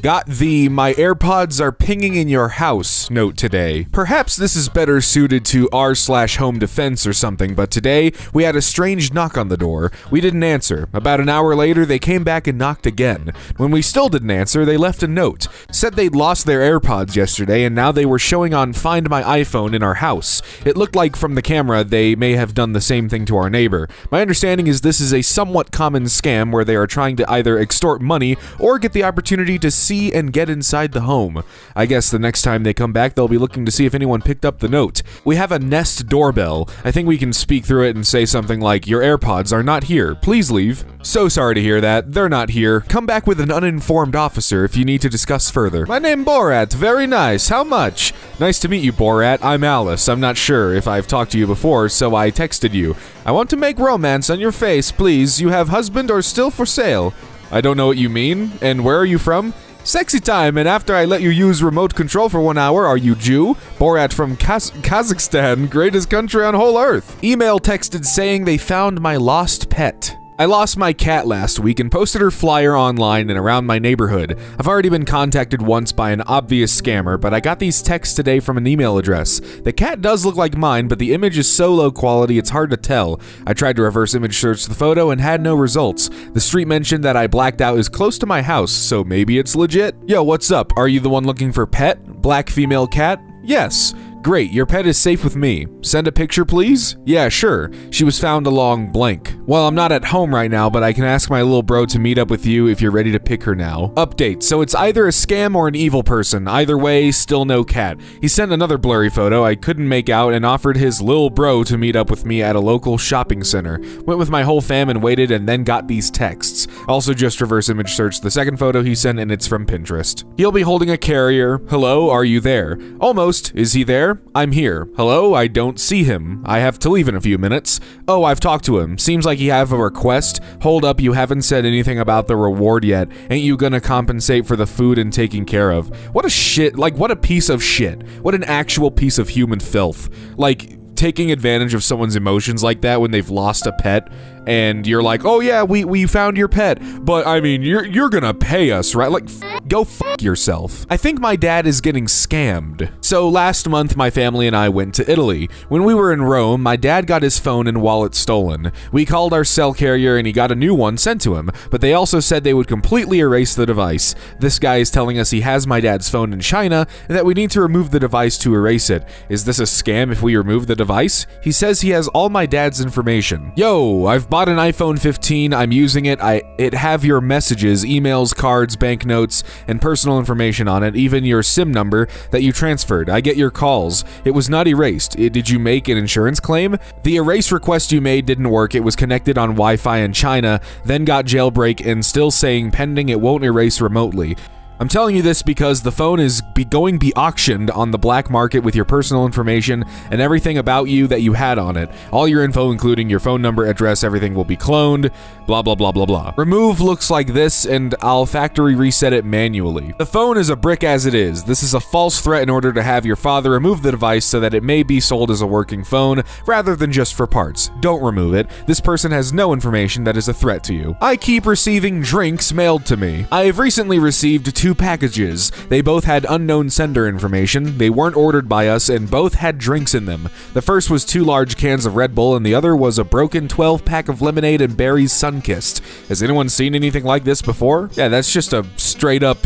Got the "my AirPods are pinging in your house" note today. Perhaps this is better suited to r/home defense or something, but today we had a strange knock on the door. We didn't answer. About an hour later, they came back and knocked again. When we still didn't answer, they left a note. Said they'd lost their AirPods yesterday and now they were showing on Find My iPhone in our house. It looked like from the camera they may have done the same thing to our neighbor. My understanding is this is a somewhat common scam where they are trying to either extort money or get the opportunity to see and get inside the home. I guess the next time they come back, they'll be looking to see if anyone picked up the note. We have a Nest doorbell. I think we can speak through it and say something like, "Your AirPods are not here. Please leave." So sorry to hear that. They're not here. Come back with an uninformed officer if you need to discuss further. "My name Borat. Very nice. How much?" "Nice to meet you, Borat. I'm Alice. I'm not sure if I've talked to you before, so I texted you. I want to make romance on your face, please. You have husband or still for sale?" "I don't know what you mean. And where are you from?" "Sexy time, and after I let you use remote control for 1 hour, are you Jew?" "Borat from Kazakhstan, greatest country on whole earth." Email texted saying they found my lost pet. "I lost my cat last week and posted her flyer online and around my neighborhood. I've already been contacted once by an obvious scammer, but I got these texts today from an email address. The cat does look like mine, but the image is so low quality it's hard to tell. I tried to reverse image search the photo and had no results. The street mentioned that I blacked out is close to my house, so maybe it's legit." "Yo, what's up? Are you the one looking for pet? Black female cat?" "Yes." "Great, your pet is safe with me. Send a picture, please?" "Yeah, sure. She was found along blank." "Well, I'm not at home right now, but I can ask my little bro to meet up with you if you're ready to pick her now." Update, so it's either a scam or an evil person. Either way, still no cat. He sent another blurry photo I couldn't make out and offered his lil bro to meet up with me at a local shopping center. Went with my whole fam and waited and then got these texts. Also just reverse image searched the second photo he sent and it's from Pinterest. "He'll be holding a carrier. Hello, are you there?" "Almost. Is he there?" "I'm here." "Hello, I don't see him. I have to leave in a few minutes." "Oh, I've talked to him. Seems like you have a request." "Hold up, you haven't said anything about the reward yet. Ain't you gonna compensate for the food and taking care of?" What a shit, like what a piece of shit. What an actual piece of human filth. Like, taking advantage of someone's emotions like that when they've lost a pet and you're like, "Oh yeah, we found your pet, but I mean, you're gonna pay us, right?" Like, go fuck yourself. I think my dad is getting scammed. So last month, my family and I went to Italy. When we were in Rome, my dad got his phone and wallet stolen. We called our cell carrier and he got a new one sent to him, but they also said they would completely erase the device. This guy is telling us he has my dad's phone in China and that we need to remove the device to erase it. Is this a scam if we remove the device? He says he has all my dad's information. "Yo, I've bought an iPhone 15, I'm using it. It have your messages, emails, cards, banknotes, and personal information on it, even your SIM number that you transferred. I get your calls. It was not erased. Did you make an insurance claim? The erase request you made didn't work. It was connected on Wi-Fi in China, then got jailbreak and still saying pending, it won't erase remotely. I'm telling you this because the phone is going to be auctioned on the black market with your personal information and everything about you that you had on it. All your info, including your phone number, address, everything will be cloned, blah, blah, blah, blah, blah. Remove looks like this, and I'll factory reset it manually. The phone is a brick as it is. This is a false threat in order to have your father remove the device so that it may be sold as a working phone rather than just for parts. Don't remove it. This person has no information that is a threat to you. I keep receiving drinks mailed to me. I have recently received 2 packages. They both had unknown sender information. They weren't ordered by us and both had drinks in them. The first was 2 large cans of Red Bull and the other was a broken 12-pack of lemonade and Barry's Sunkist. Has anyone seen anything like this before? Yeah, that's just a straight up,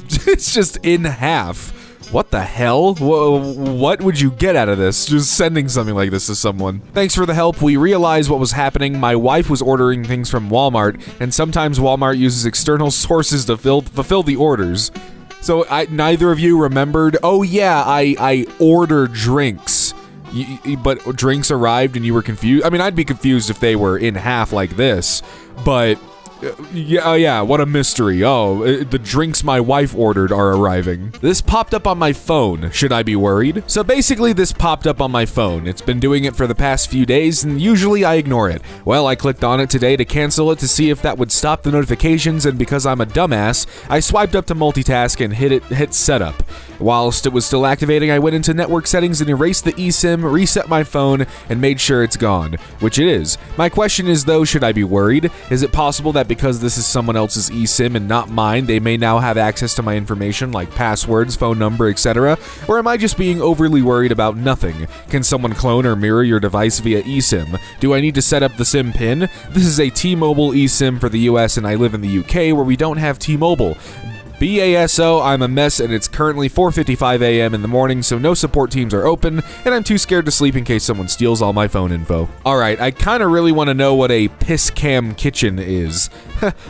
it's just in half. What the hell? What would you get out of this? Just sending something like this to someone. Thanks for the help. We realized what was happening. My wife was ordering things from Walmart, and sometimes Walmart uses external sources to fulfill the orders. So neither of you remembered, oh yeah, I ordered drinks. But drinks arrived and you were confused? I mean, I'd be confused if they were in half like this, but... Yeah, what a mystery. Oh, the drinks my wife ordered are arriving. This popped up on my phone. Should I be worried? So basically, this popped up on my phone. It's been doing it for the past few days, and usually I ignore it. Well, I clicked on it today to cancel it to see if that would stop the notifications, and because I'm a dumbass, I swiped up to multitask and hit setup. Whilst it was still activating, I went into network settings and erased the eSIM, reset my phone, and made sure it's gone, which it is. My question is though, should I be worried? Is it possible that because this is someone else's eSIM and not mine, they may now have access to my information like passwords, phone number, etc.? Or am I just being overly worried about nothing? Can someone clone or mirror your device via eSIM? Do I need to set up the SIM pin? This is a T-Mobile eSIM for the US and I live in the UK where we don't have T-Mobile. BASO, I'm a mess and it's currently 4:55 a.m. in the morning, so no support teams are open, and I'm too scared to sleep in case someone steals all my phone info. Alright, I kinda really want to know what a piss cam kitchen is.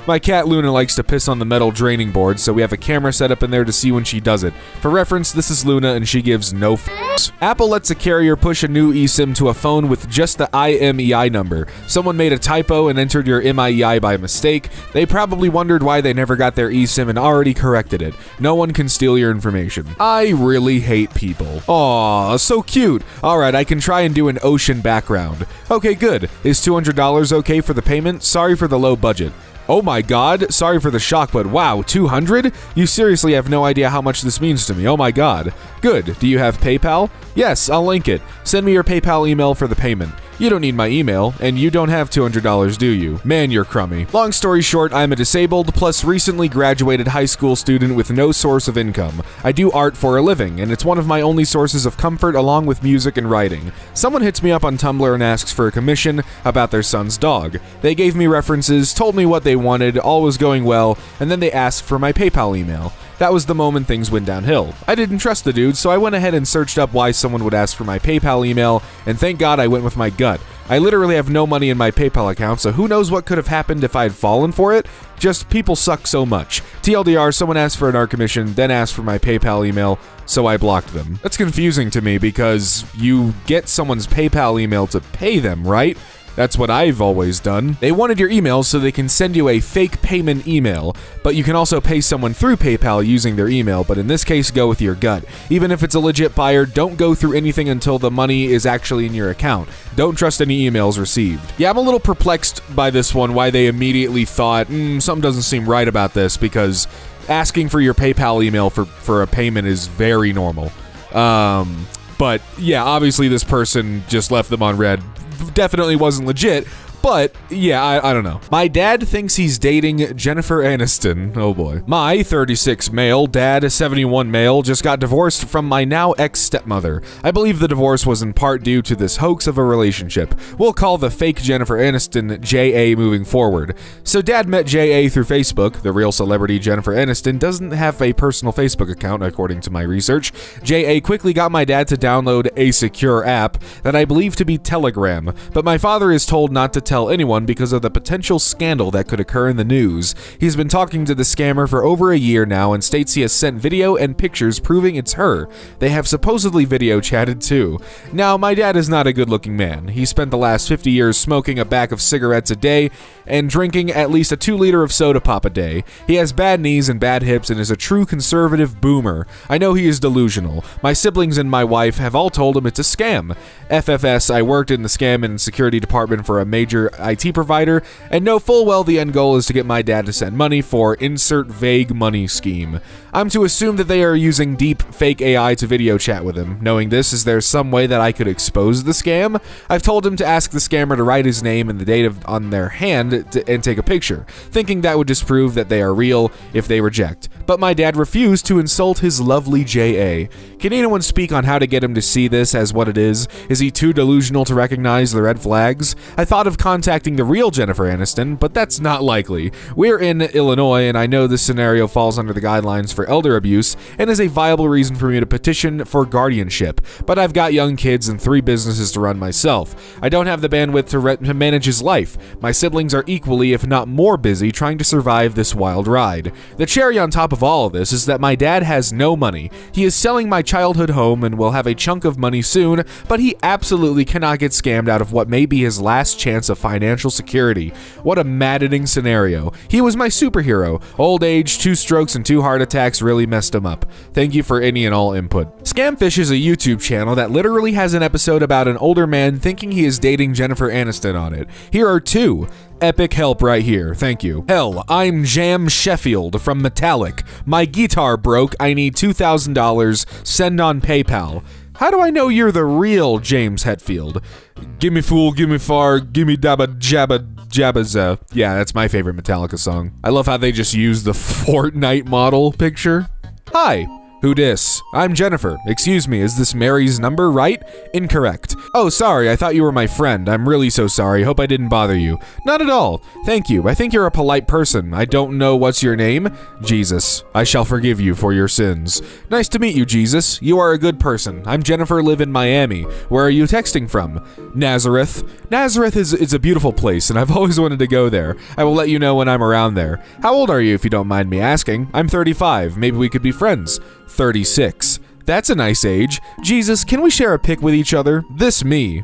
My cat Luna likes to piss on the metal draining board, so we have a camera set up in there to see when she does it. For reference, this is Luna and she gives no f***s. Apple lets a carrier push a new eSIM to a phone with just the IMEI number. Someone made a typo and entered your MIEI by mistake. They probably wondered why they never got their eSIM and already corrected it. No one can steal your information. I really hate people. Aw, so cute. Alright, I can try and do an ocean background. Okay, good. Is $200 okay for the payment? Sorry for the low budget. Oh my god, sorry for the shock, but wow, 200? You seriously have no idea how much this means to me, oh my god. Good, do you have PayPal? Yes, I'll link it. Send me your PayPal email for the payment. You don't need my email, and you don't have $200, do you? Man, you're crummy. Long story short, I'm a disabled, plus recently graduated high school student with no source of income. I do art for a living, and it's one of my only sources of comfort along with music and writing. Someone hits me up on Tumblr and asks for a commission about their son's dog. They gave me references, told me what they wanted, all was going well, and then they asked for my PayPal email. That was the moment things went downhill. I didn't trust the dude, so I went ahead and searched up why someone would ask for my PayPal email, and thank God I went with my gut. I literally have no money in my PayPal account, so who knows what could have happened if I had fallen for it? Just people suck so much. TLDR, someone asked for an art commission, then asked for my PayPal email, so I blocked them. That's confusing to me because you get someone's PayPal email to pay them, right? That's what I've always done. They wanted your email so they can send you a fake payment email, but you can also pay someone through PayPal using their email, but in this case, go with your gut. Even if it's a legit buyer, don't go through anything until the money is actually in your account. Don't trust any emails received. Yeah, I'm a little perplexed by this one, why they immediately thought, something doesn't seem right about this, because asking for your PayPal email for a payment is very normal. But yeah, obviously this person just left them on red. Definitely wasn't legit, but yeah, I don't know. My dad thinks he's dating Jennifer Aniston. Oh boy. My 36 male, dad 71 male, just got divorced from my now ex-stepmother. I believe the divorce was in part due to this hoax of a relationship. We'll call the fake Jennifer Aniston J.A. moving forward. So dad met J.A. through Facebook. The real celebrity Jennifer Aniston doesn't have a personal Facebook account, according to my research. J.A. quickly got my dad to download a secure app that I believe to be Telegram, but my father is told not to tell anyone because of the potential scandal that could occur in the news. He's been talking to the scammer for over a year now and states he has sent video and pictures proving it's her. They have supposedly video chatted too. Now, my dad is not a good-looking man. He spent the last 50 years smoking a pack of cigarettes a day and drinking at least a 2-liter of soda pop a day. He has bad knees and bad hips and is a true conservative boomer. I know he is delusional. My siblings and my wife have all told him it's a scam. FFS, I worked in the scam and security department for a major IT provider and know full well the end goal is to get my dad to send money for insert vague money scheme. I'm to assume that they are using deep fake AI to video chat with him. Knowing this, is there some way that I could expose the scam? I've told him to ask the scammer to write his name and the date on their hand and take a picture, thinking that would disprove that they are real if they reject. But my dad refused to insult his lovely J.A. Can anyone speak on how to get him to see this as what it is? Is he too delusional to recognize the red flags? I thought of contacting the real Jennifer Aniston, but that's not likely. We're in Illinois, and I know this scenario falls under the guidelines for elder abuse and is a viable reason for me to petition for guardianship, but I've got young kids and 3 businesses to run myself. I don't have the bandwidth to manage his life. My siblings are equally, if not more, busy trying to survive this wild ride. The cherry on top of all of this is that my dad has no money. He is selling my childhood home and will have a chunk of money soon, but he absolutely cannot get scammed out of what may be his last chance of financial security. What a maddening scenario. He was my superhero. Old age, 2 strokes, and 2 heart attacks really messed him up. Thank you for any and all input. Scamfish is a YouTube channel that literally has an episode about an older man thinking he is dating Jennifer Aniston on it. Here are 2. Epic help right here, thank you. Hell, I'm Jam Sheffield from Metallic. My guitar broke, I need $2,000, send on PayPal. How do I know you're the real James Hetfield? Gimme fool, gimme far, gimme dabba jabba Jabba's, yeah, that's my favorite Metallica song. I love how they just use the Fortnite model picture. Hi. Who dis? I'm Jennifer. Excuse me, is this Mary's number, right? Incorrect. Oh, sorry, I thought you were my friend. I'm really so sorry. Hope I didn't bother you. Not at all. Thank you. I think you're a polite person. I don't know what's your name. Jesus. I shall forgive you for your sins. Nice to meet you, Jesus. You are a good person. I'm Jennifer, live in Miami. Where are you texting from? Nazareth. Nazareth is a beautiful place, and I've always wanted to go there. I will let you know when I'm around there. How old are you, if you don't mind me asking? I'm 35. Maybe we could be friends. 36. That's a nice age. Jesus, can we share a pic with each other? This me.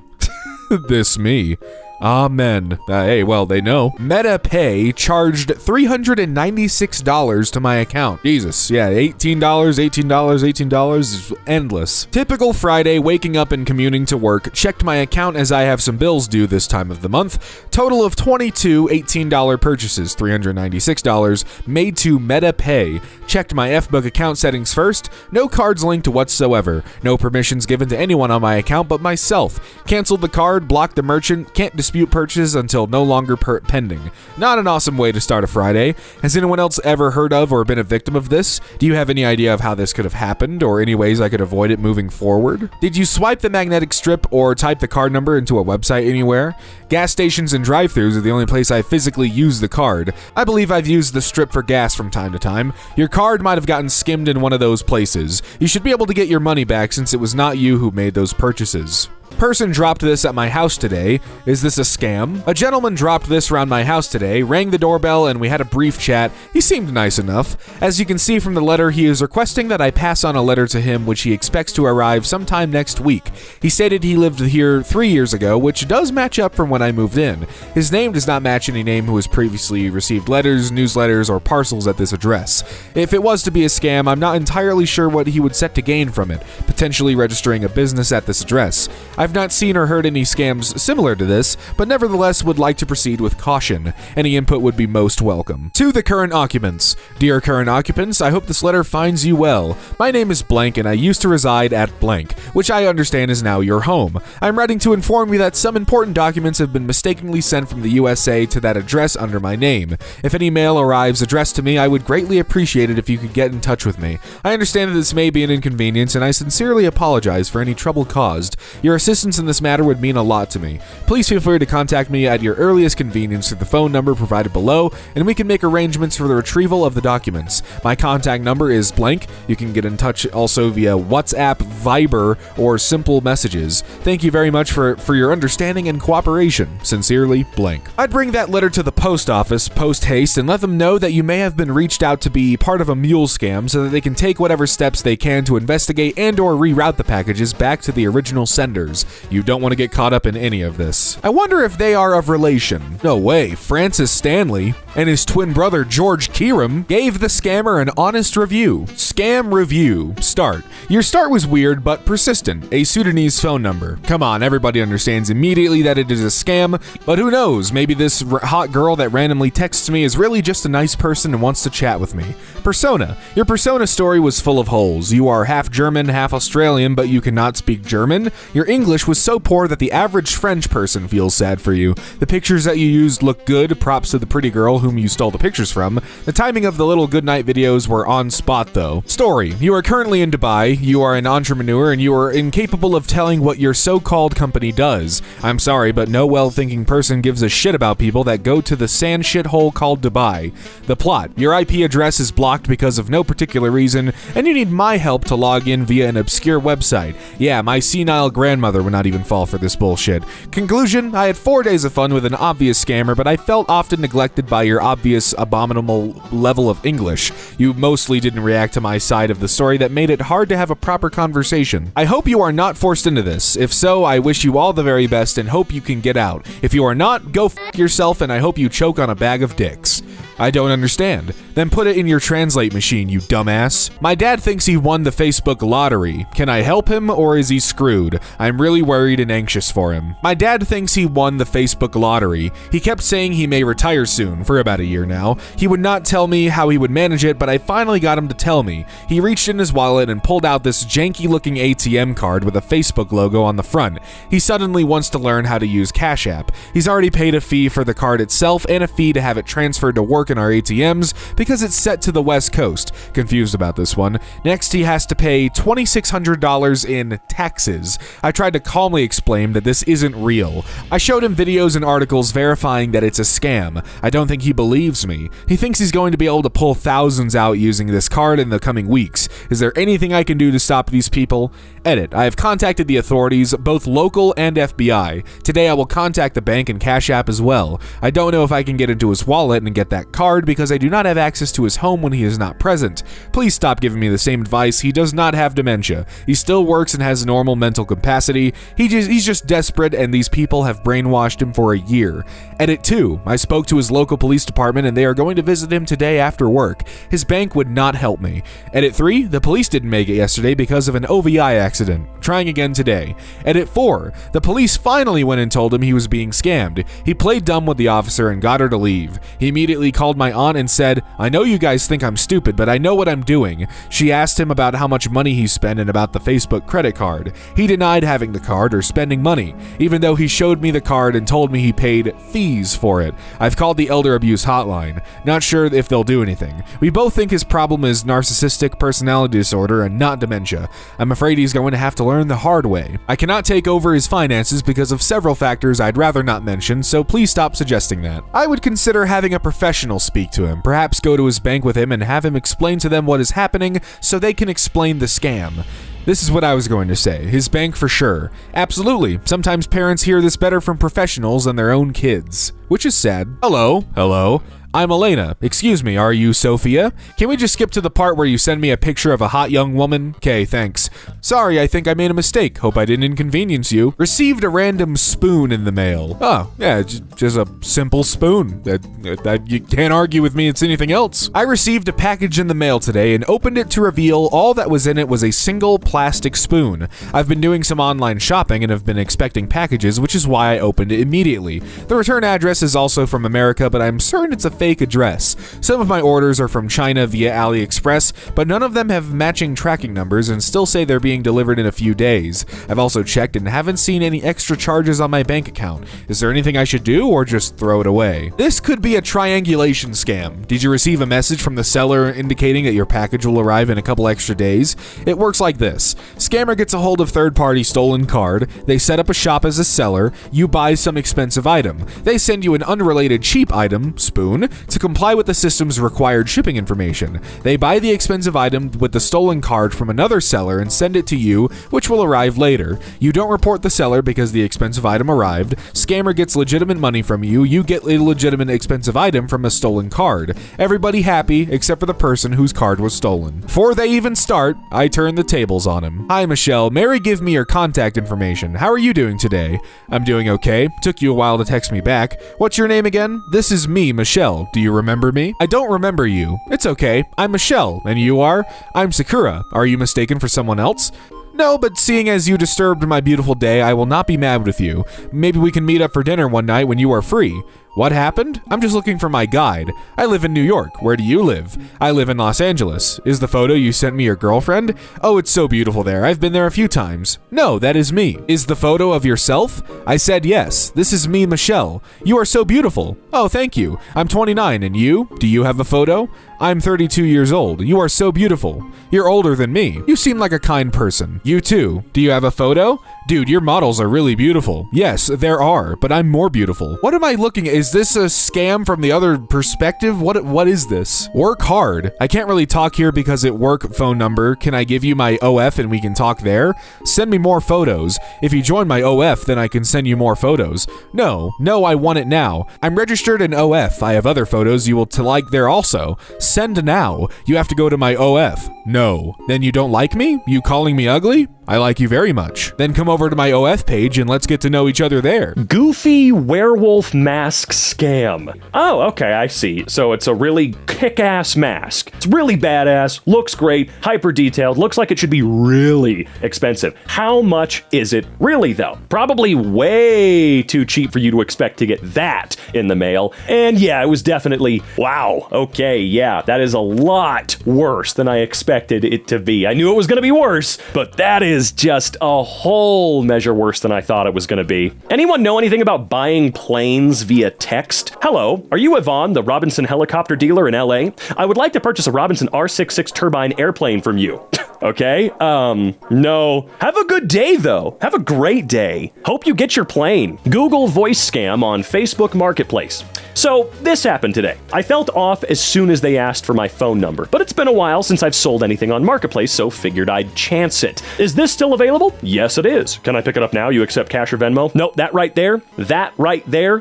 This me. Amen. Hey, well, they know. MetaPay charged $396 to my account. Jesus, yeah, $18 is endless. Typical Friday, waking up and commuting to work. Checked my account as I have some bills due this time of the month. Total of 22 $18 purchases, $396, made to MetaPay. Checked my FBook account settings first. No cards linked whatsoever. No permissions given to anyone on my account but myself. Canceled the card, blocked the merchant, can't dispute purchase until no longer pending. Not an awesome way to start a Friday. Has anyone else ever heard of or been a victim of this? Do you have any idea of how this could have happened or any ways I could avoid it moving forward? Did you swipe the magnetic strip or type the card number into a website anywhere? Gas stations and drive-thrus are the only place I physically use the card. I believe I've used the strip for gas from time to time. Your card might have gotten skimmed in one of those places. You should be able to get your money back since it was not you who made those purchases. Person dropped this at my house today. Is this a scam? A gentleman dropped this around my house today, rang the doorbell, and we had a brief chat. He seemed nice enough. As you can see from the letter, he is requesting that I pass on a letter to him which he expects to arrive sometime next week. He stated he lived here 3 years ago, which does match up from when I moved in. His name does not match any name who has previously received letters, newsletters, or parcels at this address. If it was to be a scam, I'm not entirely sure what he would set to gain from it, potentially registering a business at this address. I've not seen or heard any scams similar to this, but nevertheless would like to proceed with caution. Any input would be most welcome. To the current occupants. Dear current occupants, I hope this letter finds you well. My name is blank and I used to reside at blank, which I understand is now your home. I'm writing to inform you that some important documents have been mistakenly sent from the USA to that address under my name. If any mail arrives addressed to me, I would greatly appreciate it if you could get in touch with me. I understand that this may be an inconvenience and I sincerely apologize for any trouble caused. Your assistance in this matter would mean a lot to me. Please feel free to contact me at your earliest convenience through the phone number provided below, and we can make arrangements for the retrieval of the documents. My contact number is blank. You can get in touch also via WhatsApp, Viber, or simple messages. Thank you very much for your understanding and cooperation. Sincerely, blank. I'd bring that letter to the post office post haste and let them know that you may have been reached out to be part of a mule scam so that they can take whatever steps they can to investigate and or reroute the packages back to the original senders. You don't want to get caught up in any of this. I wonder if they are of relation. No way, Francis Stanley and his twin brother George Kieram gave the scammer an honest review. Scam review. Start. Your start was weird but persistent. A Sudanese phone number. Come on, everybody understands immediately that it is a scam, but who knows, maybe this hot girl that randomly texts me is really just a nice person and wants to chat with me. Persona. Your persona story was full of holes. You are half German, half Australian, but you cannot speak German. Your English was so poor that the average French person feels sad for you. The pictures that you used look good, props to the pretty girl whom you stole the pictures from. The timing of the little goodnight videos were on spot though. Story. You are currently in Dubai, you are an entrepreneur, and you are incapable of telling what your so-called company does. I'm sorry, but no well-thinking person gives a shit about people that go to the sand shithole called Dubai. The plot. Your IP address is blocked because of no particular reason, and you need my help to log in via an obscure website. Yeah, my senile grandmother would not even fall for this bullshit. Conclusion, I had 4 days of fun with an obvious scammer, but I felt often neglected by your obvious abominable level of English. You mostly didn't react to my side of the story that made it hard to have a proper conversation. I hope you are not forced into this. If so, I wish you all the very best and hope you can get out. If you are not, go f*** yourself and I hope you choke on a bag of dicks. I don't understand. Then put it in your translate machine, you dumbass. My dad thinks he won the Facebook lottery. Can I help him or is he screwed? I'm really worried and anxious for him. My dad thinks he won the Facebook lottery. He kept saying he may retire soon, for about a year now. He would not tell me how he would manage it, but I finally got him to tell me. He reached in his wallet and pulled out this janky looking ATM card with a Facebook logo on the front. He suddenly wants to learn how to use Cash App. He's already paid a fee for the card itself and a fee to have it transferred to work in our ATMs because it's set to the West Coast. Confused about this one. Next, he has to pay $2,600 in taxes. I tried to calmly explain that this isn't real. I showed him videos and articles verifying that it's a scam. I don't think he believes me. He thinks he's going to be able to pull thousands out using this card in the coming weeks. Is there anything I can do to stop these people? Edit. I have contacted the authorities, both local and FBI. Today I will contact the bank and Cash App as well. I don't know if I can get into his wallet and get that card because I do not have access to his home when he is not present. Please stop giving me the same advice. He does not have dementia. He still works and has normal mental capacity. He's just desperate and these people have brainwashed him for a year. Edit 2. I spoke to his local police department and they are going to visit him today after work. His bank would not help me. Edit 3. The police didn't make it yesterday because of an OVI accident. Trying again today. Edit 4. The police finally went and told him he was being scammed. He played dumb with the officer and got her to leave. He immediately called my aunt and said, I know you guys think I'm stupid, but I know what I'm doing. She asked him about how much money he spent and about the Facebook credit card. He denied having the card or spending money, even though he showed me the card and told me he paid fees for it. I've called the elder abuse hotline. Not sure if they'll do anything. We both think his problem is narcissistic personality disorder and not dementia. I'm afraid he's going to have to learn the hard way. I cannot take over his finances because of several factors I'd rather not mention, so please stop suggesting that. I would consider having a professional speak to him, perhaps go to his bank with him and have him explain to them what is happening so they can explain the scam. This is what I was going to say. His bank for sure. Absolutely. Sometimes parents hear this better from professionals than their own kids, which is sad. Hello. Hello. I'm Elena. Excuse me, are you Sophia? Can we just skip to the part where you send me a picture of a hot young woman? Okay, thanks. Sorry, I think I made a mistake. Hope I didn't inconvenience you. Received a random spoon in the mail. Oh, yeah, just a simple spoon. You can't argue with me it's anything else. I received a package in the mail today and opened it to reveal all that was in it was a single plastic spoon. I've been doing some online shopping and have been expecting packages, which is why I opened it immediately. The return address is also from America, but I'm certain it's a fake address. Some of my orders are from China via AliExpress, but none of them have matching tracking numbers and still say they're being delivered in a few days. I've also checked and haven't seen any extra charges on my bank account. Is there anything I should do or just throw it away? This could be a triangulation scam. Did you receive a message from the seller indicating that your package will arrive in a couple extra days? It works like this. Scammer gets a hold of third-party stolen card, they set up a shop as a seller, you buy some expensive item. They send you an unrelated cheap item, spoon, to comply with the system's required shipping information. They buy the expensive item with the stolen card from another seller and send it to you, which will arrive later. You don't report the seller because the expensive item arrived. Scammer gets legitimate money from you. You get a legitimate expensive item from a stolen card. Everybody happy except for the person whose card was stolen. Before they even start, I turn the tables on him. Hi, Michelle. Mary, give me your contact information. How are you doing today? I'm doing okay. Took you a while to text me back. What's your name again? This is me, Michelle. Do you remember me? I don't remember you. It's okay. I'm Michelle. And you are? I'm Sakura. Are you mistaken for someone else? No, but seeing as you disturbed my beautiful day, I will not be mad with you. Maybe we can meet up for dinner one night when you are free. What happened? I'm just looking for my guide. I live in New York. Where do you live? I live in Los Angeles. Is the photo you sent me your girlfriend? Oh, it's so beautiful there. I've been there a few times. No, that is me. Is the photo of yourself? I said yes. This is me, Michelle. You are so beautiful. Oh, thank you. I'm 29, and you? Do you have a photo? I'm 32 years old. You are so beautiful. You're older than me. You seem like a kind person. You too. Do you have a photo? Dude, your models are really beautiful. Yes, there are, but I'm more beautiful. What am I looking at? Is this a scam from the other perspective? What is this? Work hard. I can't really talk here because it work phone number. Can I give you my OF and we can talk there? Send me more photos. If you join my OF, then I can send you more photos. No, I want it now. I'm registered in OF. I have other photos you will like there also. Send now. You have to go to my OF. No. Then you don't like me? You calling me ugly? I like you very much. Then come over to my OF page and let's get to know each other there. Goofy werewolf mask scam. Oh, okay, I see. So it's a really kick-ass mask. It's really badass, looks great, hyper detailed, looks like it should be really expensive. How much is it really though? Probably way too cheap for you to expect to get that in the mail. And yeah, it was definitely, wow, okay, yeah, that is a lot worse than I expected it to be. I knew it was going to be worse, but that is just a whole measure worse than I thought it was going to be. Anyone know anything about buying planes via text? Hello, are you Yvonne, the Robinson helicopter dealer in LA? I would like to purchase a Robinson R66 turbine airplane from you. Okay, no. Have a good day, though. Have a great day. Hope you get your plane. Google voice scam on Facebook Marketplace. So, this happened today. I felt off as soon as they asked for my phone number, but it's been a while since I've sold anything on Marketplace, so figured I'd chance it. Is this still available? Yes, it is. Can I pick it up now? You accept cash or Venmo? Nope, that right there,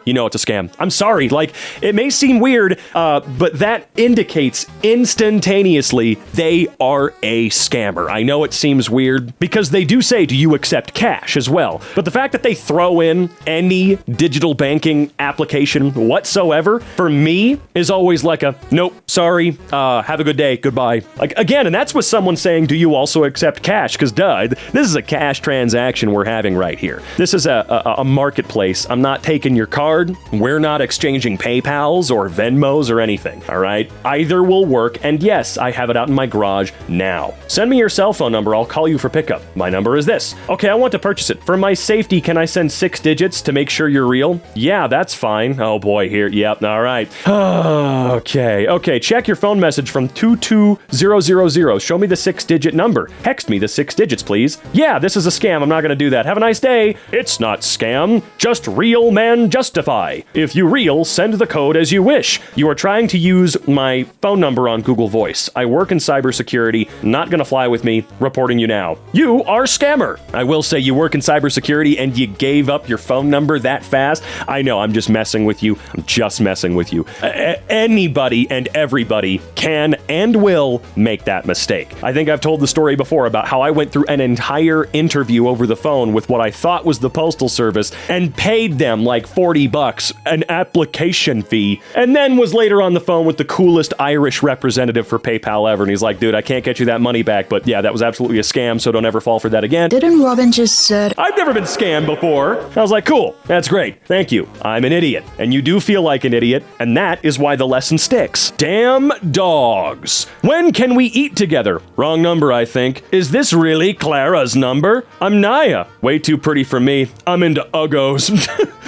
you know it's a scam. I'm sorry, like, it may seem weird, but that indicates instantaneously they are a scammer. I know it seems weird, because they do say, do you accept cash as well? But the fact that they throw in any digital banking application whatsoever, for me, is always like a, nope, sorry, have a good day, goodbye. Like, again, and that's with someone saying, do you also accept cash? Because duh, this is a cash transaction we're having right here. This is a marketplace. I'm not taking your card. We're not exchanging PayPals or Venmos or anything, all right? Either will work, and yes, I have it out in my garage now. Send me your cell phone number, I'll call you for pickup. My number is this. Okay, I want to purchase it. For my safety, can I send 6 digits to make sure you're real? Yeah, that's fine. Oh boy, here, yep, all right. Okay, check your phone message from 22000. Show me the 6-digit number. Text me the 6 digits, please. Yeah, this is a scam, I'm not gonna do that. Have a nice day. It's not scam, just real man justify. If you real, send the code as you wish. You are trying to use my phone number on Google Voice. I work in cybersecurity, not gonna fly with me, reporting you now. You are scammer. I will say you work in cybersecurity and you gave up your phone number that fast. I know, I'm just messing with you. I'm just messing with you. Anybody and everybody can and will make that mistake. I think I've told the story before about how I went through an entire interview over the phone with what I thought was the Postal Service and paid them like $40, an application fee, and then was later on the phone with the coolest Irish representative for PayPal ever, and he's like, dude, I can't get you that money back, but yeah, that was absolutely a scam, so don't ever fall for that again. Didn't Robin just said, I've never been scammed before. I was like, cool, that's great, thank you. I'm an idiot, and you do feel like an idiot, and that is why the lesson sticks. Damn dogs. When can we eat together? Wrong number, I think. Is this really Clara's number? I'm Naya. Way too pretty for me. I'm into uggos.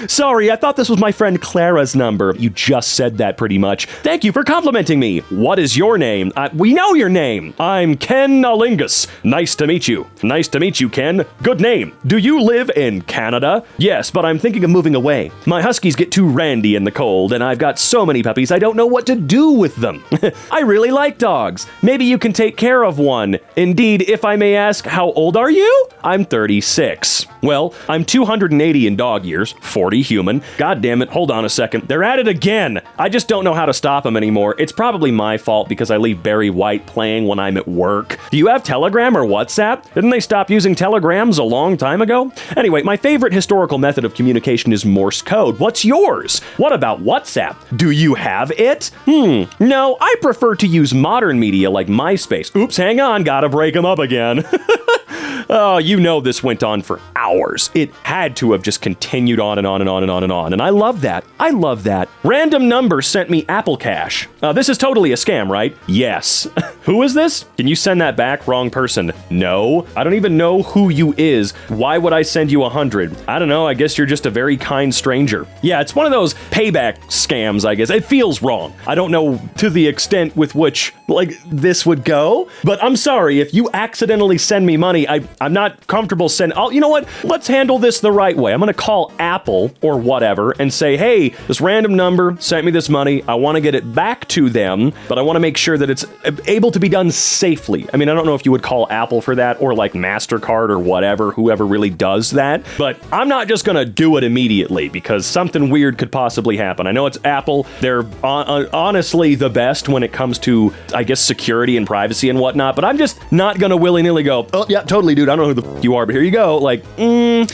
Sorry, I thought this was my friend Clara's number. You just said that pretty much. Thank you for complimenting me. What is your name? We know your name. I'm Ken Nalingus. Nice to meet you. Nice to meet you, Ken. Good name. Do you live in Canada? Yes, but I'm thinking of moving away. My huskies get too randy in the cold, and I've got so many puppies I don't know what to do with them. I really like dogs. Maybe you can take care of one. Indeed, if I may ask, how old are you? I'm 36. Well, I'm 280 in dog years, 40 human. God damn it, hold on a second. They're at it again. I just don't know how to stop them anymore. It's probably my fault because I leave Barry White playing when I'm at work. Do you have Telegram or WhatsApp? Didn't they stop using telegrams a long time ago? Anyway, my favorite historical method of communication is Morse code. What's yours? What about WhatsApp? Do you have it? No, I prefer to use modern media like MySpace. Oops, hang on, gotta break them up again. Oh, you know this went on for hours. It had to have just continued on and on and on and on and on. And I love that. I love that. Random number sent me Apple Cash. This is totally a scam, right? Yes. Who is this? Can you send that back? Wrong person. No. I don't even know who you is. Why would I send you 100? I don't know. I guess you're just a very kind stranger. Yeah, it's one of those payback scams, I guess. It feels wrong. I don't know to the extent with which, like, this would go. But I'm sorry. If you accidentally send me money, I'm not comfortable sending... you know what? Let's handle this the right way. I'm going to call Apple or whatever and say, hey, this random number sent me this money. I want to get it back to them, but I want to make sure that it's able to be done safely. I mean, I don't know if you would call Apple for that or like MasterCard or whatever, whoever really does that, but I'm not just going to do it immediately because something weird could possibly happen. I know it's Apple. They're honestly the best when it comes to, I guess, security and privacy and whatnot, but I'm just not going to willy-nilly go, oh, yeah, totally, dude. I don't know who the f you are, but here you go. Like, I'm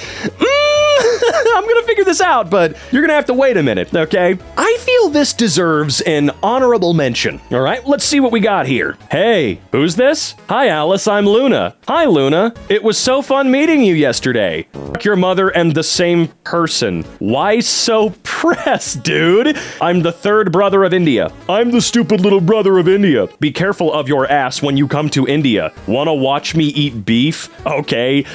gonna figure this out, but you're gonna have to wait a minute, okay? I feel this deserves an honorable mention, all right? Let's see what we got here. Hey, who's this? Hi, Alice, I'm Luna. Hi, Luna. It was so fun meeting you yesterday. Fuck your mother and the same person. Why so pressed, dude? I'm the third brother of India. I'm the stupid little brother of India. Be careful of your ass when you come to India. Wanna watch me eat beef? Okay,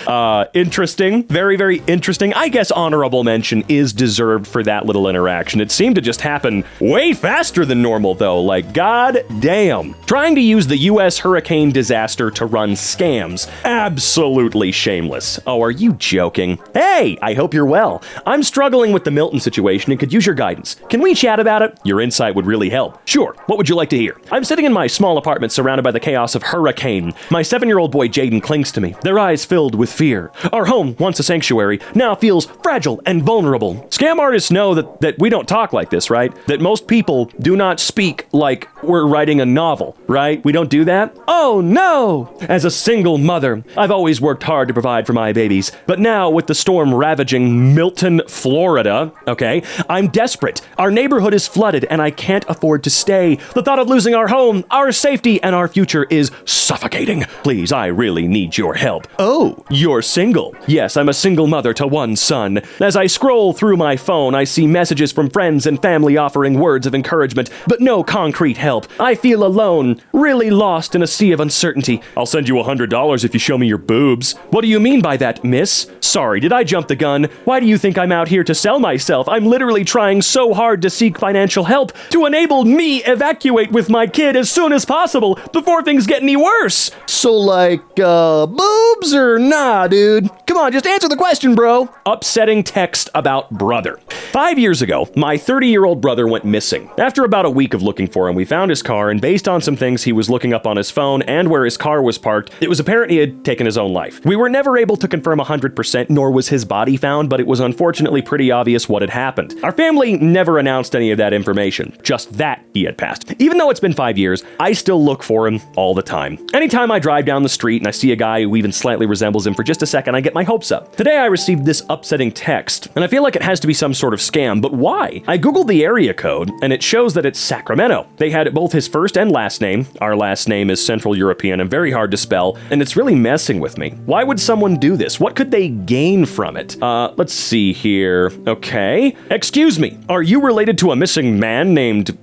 interesting. Very, very interesting. I guess honorable mention is deserved for that little interaction. It seemed to just happen way faster than normal, though. Like, god damn. Trying to use the US hurricane disaster to run scams. Absolutely shameless. Oh, are you joking? Hey, I hope you're well. I'm struggling with the Milton situation and could use your guidance. Can we chat about it? Your insight would really help. Sure. What would you like to hear? I'm sitting in my small apartment surrounded by the chaos of hurricane. My 7-year-old boy Jaden clings to me, their eyes filled with fear. Our home, once a sanctuary, now feels fragile and vulnerable. Scam artists know that we don't talk like this, right? That most people do not speak like we're writing a novel, right? We don't do that? Oh no! As a single mother, I've always worked hard to provide for my babies. But now, with the storm ravaging Milton, Florida, okay, I'm desperate. Our neighborhood is flooded and I can't afford to stay. The thought of losing our home, our safety, and our future is suffocating. Please, I really need your help. Oh, you're single. Yes, I'm a single mother to one son. As I scroll through my phone, I see messages from friends and family offering words of encouragement, but no concrete help. I feel alone, really lost in a sea of uncertainty. I'll send you $100 if you show me your boobs. What do you mean by that, miss? Sorry, did I jump the gun? Why do you think I'm out here to sell myself? I'm literally trying so hard to seek financial help to enable me evacuate with my kid as soon as possible before things get any worse. So like, boobs or nah, dude? Come on, just answer the question, bro. Upsetting text about brother. 5 years ago, my 30-year-old brother went missing. After about a week of looking for him, we found his car, and based on some things he was looking up on his phone and where his car was parked, it was apparent he had taken his own life. We were never able to confirm 100%, nor was his body found, but it was unfortunately pretty obvious what had happened. Our family never announced any of that information, just that he had passed. Even though it's been 5 years, I still look for him all the time. Anytime I drive down the street and I see a guy who even slightly resembles him for just a second, I get my hopes up. Today I received this upsetting text, and I feel like it has to be some sort of scam, but why? I googled the area code, and it shows that it's Sacramento. They had both his first and last name. Our last name is Central European and very hard to spell, and it's really messing with me. Why would someone do this? What could they gain from it? Let's see here. Okay. Excuse me, are you related to a missing man named,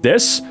this?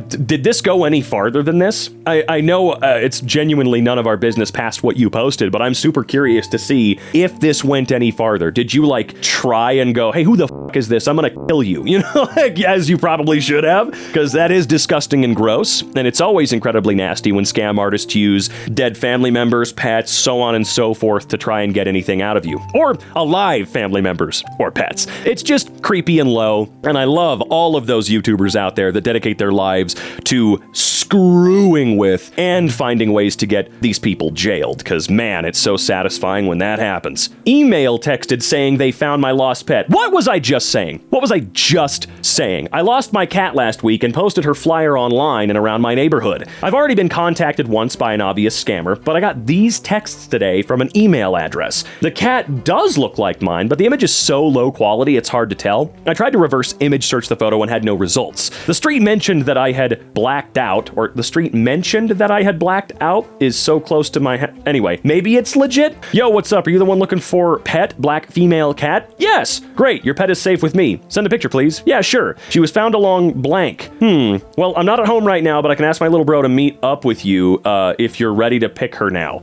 Did this go any farther than this? I know it's genuinely none of our business past what you posted, but I'm super curious to see if this went any farther. Did you like try and go, hey, who the f is this? I'm gonna kill you, you know, like, as you probably should have, because that is disgusting and gross, and it's always incredibly nasty when scam artists use dead family members, pets, so on and so forth to try and get anything out of you, or alive family members or pets. It's just creepy and low, and I love all of those YouTubers out there that dedicate their lives to screwing with and finding ways to get these people jailed, because man, it's so satisfying when that happens. Email texted saying they found my lost pet. What was I just saying? What was I just saying? I lost my cat last week and posted her flyer online and around my neighborhood. I've already been contacted once by an obvious scammer, but I got these texts today from an email address. The cat does look like mine, but the image is so low quality it's hard to tell. I tried to reverse image search the photo and had no results. The street mentioned that I had blacked out, or the street mentioned that I had blacked out is so close to my anyway, maybe it's legit? Yo, what's up? Are you the one looking for pet, black female cat? Yes! Great, your pet is safe with me. Send a picture, please. Yeah, sure. She was found along blank. Well, I'm not at home right now, but I can ask my little bro to meet up with you if you're ready to pick her now.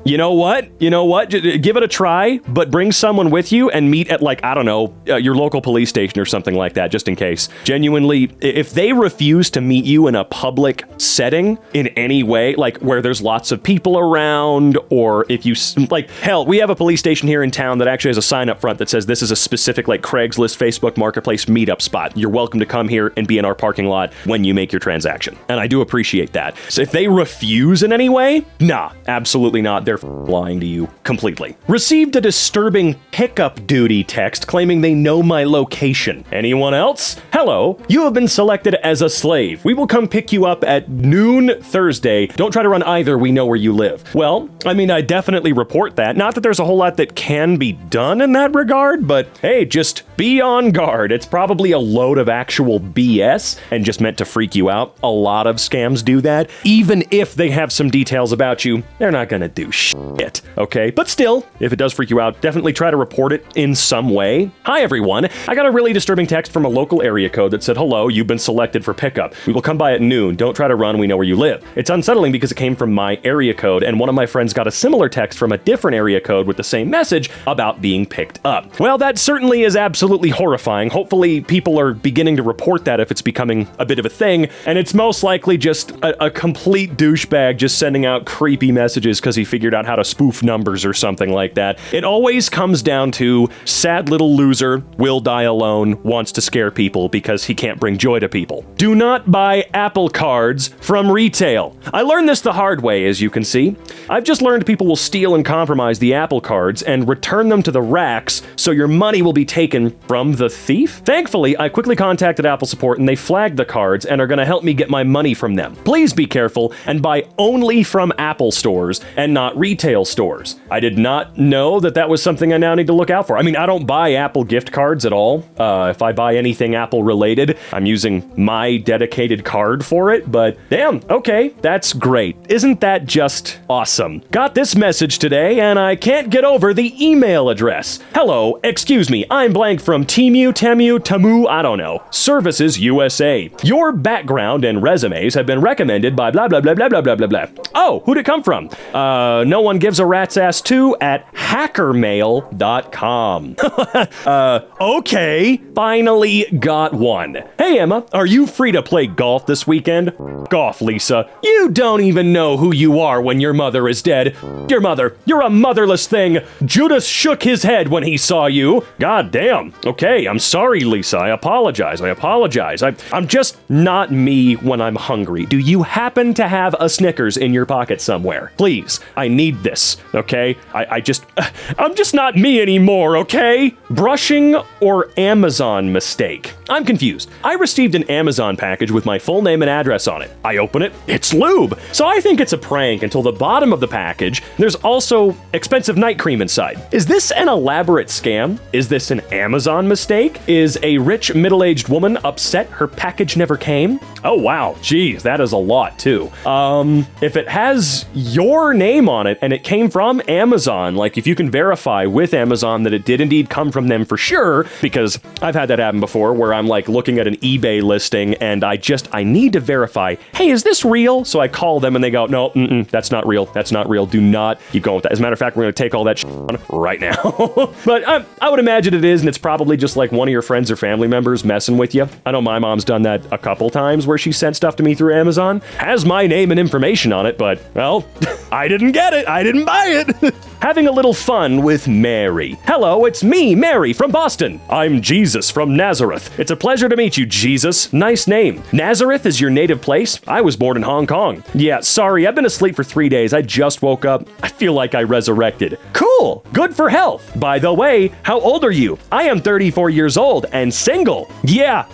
You know what? Give it a try, but bring someone with you and meet at, like, I don't know, your local police station or something like that, just in case. Genuinely, if they refuse to meet you in a public setting in any way, like where there's lots of people around, or if you, like, hell, we have a police station here in town that actually has a sign up front that says this is a specific, like, Craigslist, Facebook Marketplace meetup spot. You're welcome to come here and be in our parking lot when you make your transaction. And I do appreciate that. So if they refuse in any way, nah, absolutely not. They're lying to you completely. Received a disturbing pickup duty text claiming they know my location. Anyone else? Hello, you have been selected as a slave. We will come pick you up at noon Thursday. Don't try to run either, we know where you live. Well, I mean, I definitely report that. Not that there's a whole lot that can be done in that regard, but hey, just be on guard. It's probably a load of actual BS and just meant to freak you out. A lot of scams do that. Even if they have some details about you, they're not gonna do shit, okay? But still, if it does freak you out, definitely try to report it in some way. Hi everyone, I got a really disturbing text from a local area code that said, hello, you've been selected for pickup. We will come by at noon. Don't try to run, we know where you live. It's unsettling because it came from my area code, and one of my friends got a similar text from a different area code with the same message about being picked up. Well, that certainly is absolutely horrifying. Hopefully people are beginning to report that if it's becoming a bit of a thing, and it's most likely just a complete douchebag just sending out creepy messages because he figured out how to spoof numbers or something like that. It always comes down to sad little loser, will die alone, wants to scare people because he can't bring joy to people. Do not buy Apple cards from retail. I learned this the hard way, as you can see. I've just learned people will steal and compromise the Apple cards and return them to the racks, so your money will be taken from the thief? Thankfully, I quickly contacted Apple support and they flagged the cards and are going to help me get my money from them. Please be careful and buy only from Apple stores and not retail stores. I did not know that that was something I now need to look out for. I mean, I don't buy Apple gift cards at all. If I buy anything Apple related, I'm using my dedicated card for it, but damn, okay, that's great. Isn't that just awesome? Got this message today and I can't get over the email address. Hello, excuse me, I'm blank from Tamu, I don't know, Services USA. Your background and resumes have been recommended by blah blah blah blah blah blah blah blah. Oh, who'd it come from? No one gives a rat's ass to at hackermail.com. Okay, finally got one. Hey Emma, are you free to play golf this weekend? Golf, Lisa. You don't even know who you are when your mother is dead. Your mother, you're a motherless thing. Judas shook his head when he saw you. God damn. Okay, I'm sorry, Lisa. I apologize. I'm just not me when I'm hungry. Do you happen to have a Snickers in your pocket somewhere? Please, I need this, okay? I'm just not me anymore, okay? Brushing or Amazon mistake? I'm confused. I received an Amazon package with my full name and address on it. I open it, it's lube. So I think it's a prank until the bottom of the package, there's also expensive night cream inside. Is this an elaborate scam? Is this an Amazon mistake? Is a rich middle-aged woman upset her package never came? Oh wow, geez, that is a lot too. If it has your name on it and it came from Amazon, like if you can verify with Amazon that it did indeed come from them for sure, because I've had that happen before where I'm like looking at an eBay listing and I need to verify, hey, is this real? So I call them and they go, no, that's not real. That's not real. Do not keep going with that. As a matter of fact, we're going to take all that shit on right now. But I would imagine it is, and it's probably just like one of your friends or family members messing with you. I know my mom's done that a couple times where she sent stuff to me through Amazon. Has my name and information on it, but, well, I didn't get it. I didn't buy it. Having a little fun with Mary. Hello, it's me, Mary, from Boston. I'm Jesus from Nazareth. It's a pleasure to meet you, Jesus. Nice name. Nazareth is your native place? I was born in Hong Kong. Yeah, sorry, I've been asleep for 3 days. I just woke up. I feel like I resurrected. Cool. Good for health. By the way, how old are you? I am 34 years old and single. Yeah,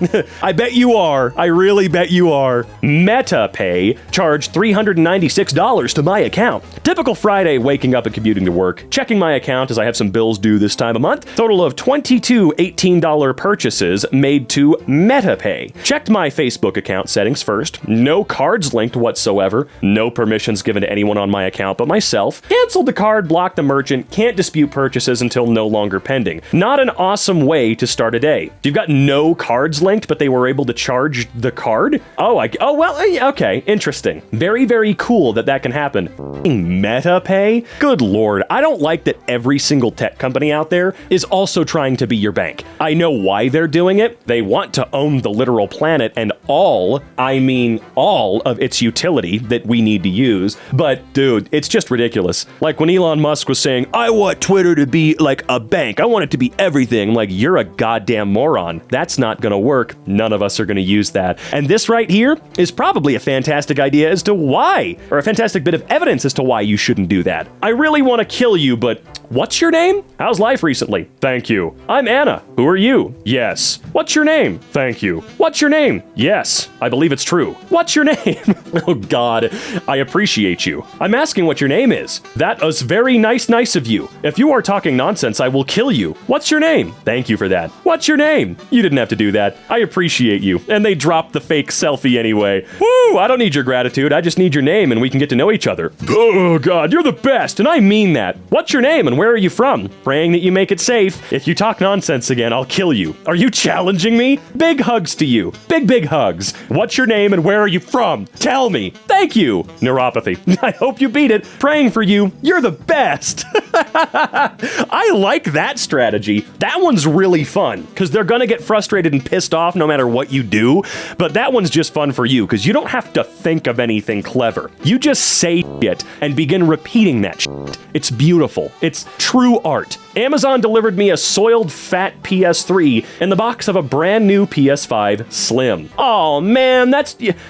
I bet you are. I really bet you are. MetaPay charged $396 to my account. Typical Friday waking up and commuting to work, checking my account as I have some bills due this time of month. Total of 22 $18 purchases made to MetaPay. Checked my Facebook account settings first. No cards linked whatsoever. No permissions given to anyone on my account but myself. Canceled the card, blocked the merchant, can't dispute purchases until no longer pending. Not an awesome way to start a day. You've got no cards linked, but they were able to charge the card? Oh, well, okay, interesting. Very, very cool that can happen. MetaPay? Good lord. I don't like that every single tech company out there is also trying to be your bank. I know why they're doing it. They want to own the literal planet and all of its utility that we need to use. But dude, it's just ridiculous. Like when Elon Musk was saying, I want Twitter to be like a bank. I want it to be everything. I'm like, you're a goddamn moron. That's not gonna work. None of us are gonna use that. And this right here is probably a fantastic idea as to why, or a fantastic bit of evidence as to why you shouldn't do that. I really want to kill you, but What's your name? How's life recently? Thank you. I'm Anna. Who are you? Yes. What's your name? Thank you. What's your name? Yes. I believe it's true. What's your name? Oh God, I appreciate you. I'm asking what your name is. That was very nice of you. If you are talking nonsense, I will kill you. What's your name? Thank you for that. What's your name? You didn't have to do that. I appreciate you. And they dropped the fake selfie anyway. Woo! I don't need your gratitude. I just need your name and we can get to know each other. Oh God, you're the best. And I mean that. What's your name and where are you from? Praying that you make it safe. If you talk nonsense again, I'll kill you. Are you challenging me? Big hugs to you. Big hugs. What's your name and where are you from? Tell me. Thank you. Neuropathy. I hope you beat it. Praying for you. You're the best. I like that strategy. That one's really fun because they're going to get frustrated and pissed off no matter what you do. But that one's just fun for you because you don't have to think of anything clever. You just say it and begin repeating that shit. It's beautiful. It's true art. Amazon delivered me a soiled fat PS3 in the box of a brand new PS5 Slim. Oh man,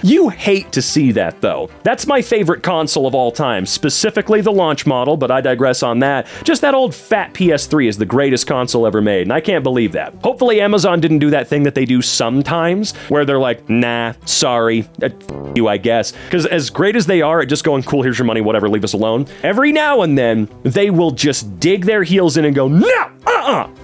you hate to see that though. That's my favorite console of all time, specifically the launch model, but I digress on that. Just that old fat PS3 is the greatest console ever made, and I can't believe that. Hopefully Amazon didn't do that thing that they do sometimes, where they're like, nah, sorry, you, I guess. Because as great as they are at just going, cool, here's your money, whatever, leave us alone, every now and then, they will just dig their heels in and go, no,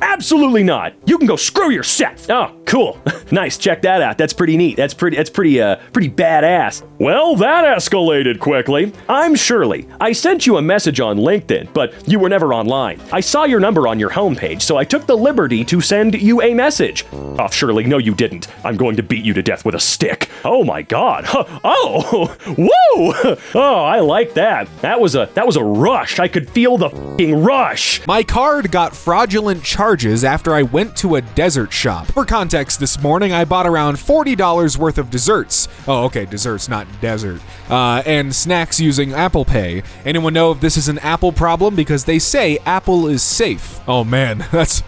absolutely not. You can go screw yourself. Oh, cool. Nice, check that out. That's pretty neat. That's pretty badass. Well, that escalated quickly. I'm Shirley. I sent you a message on LinkedIn, but you were never online. I saw your number on your homepage, so I took the liberty to send you a message. Oh, Shirley, no you didn't. I'm going to beat you to death with a stick. Oh my God. Oh, woo. Oh, I like that. That was a rush. I could feel the f***ing rush. My card got fraudulent charges after I went to a dessert shop. For context, this morning I bought around $40 worth of desserts. Oh, okay, desserts, not desert. And snacks using Apple Pay. Anyone know if this is an Apple problem? Because they say Apple is safe. Oh man, that's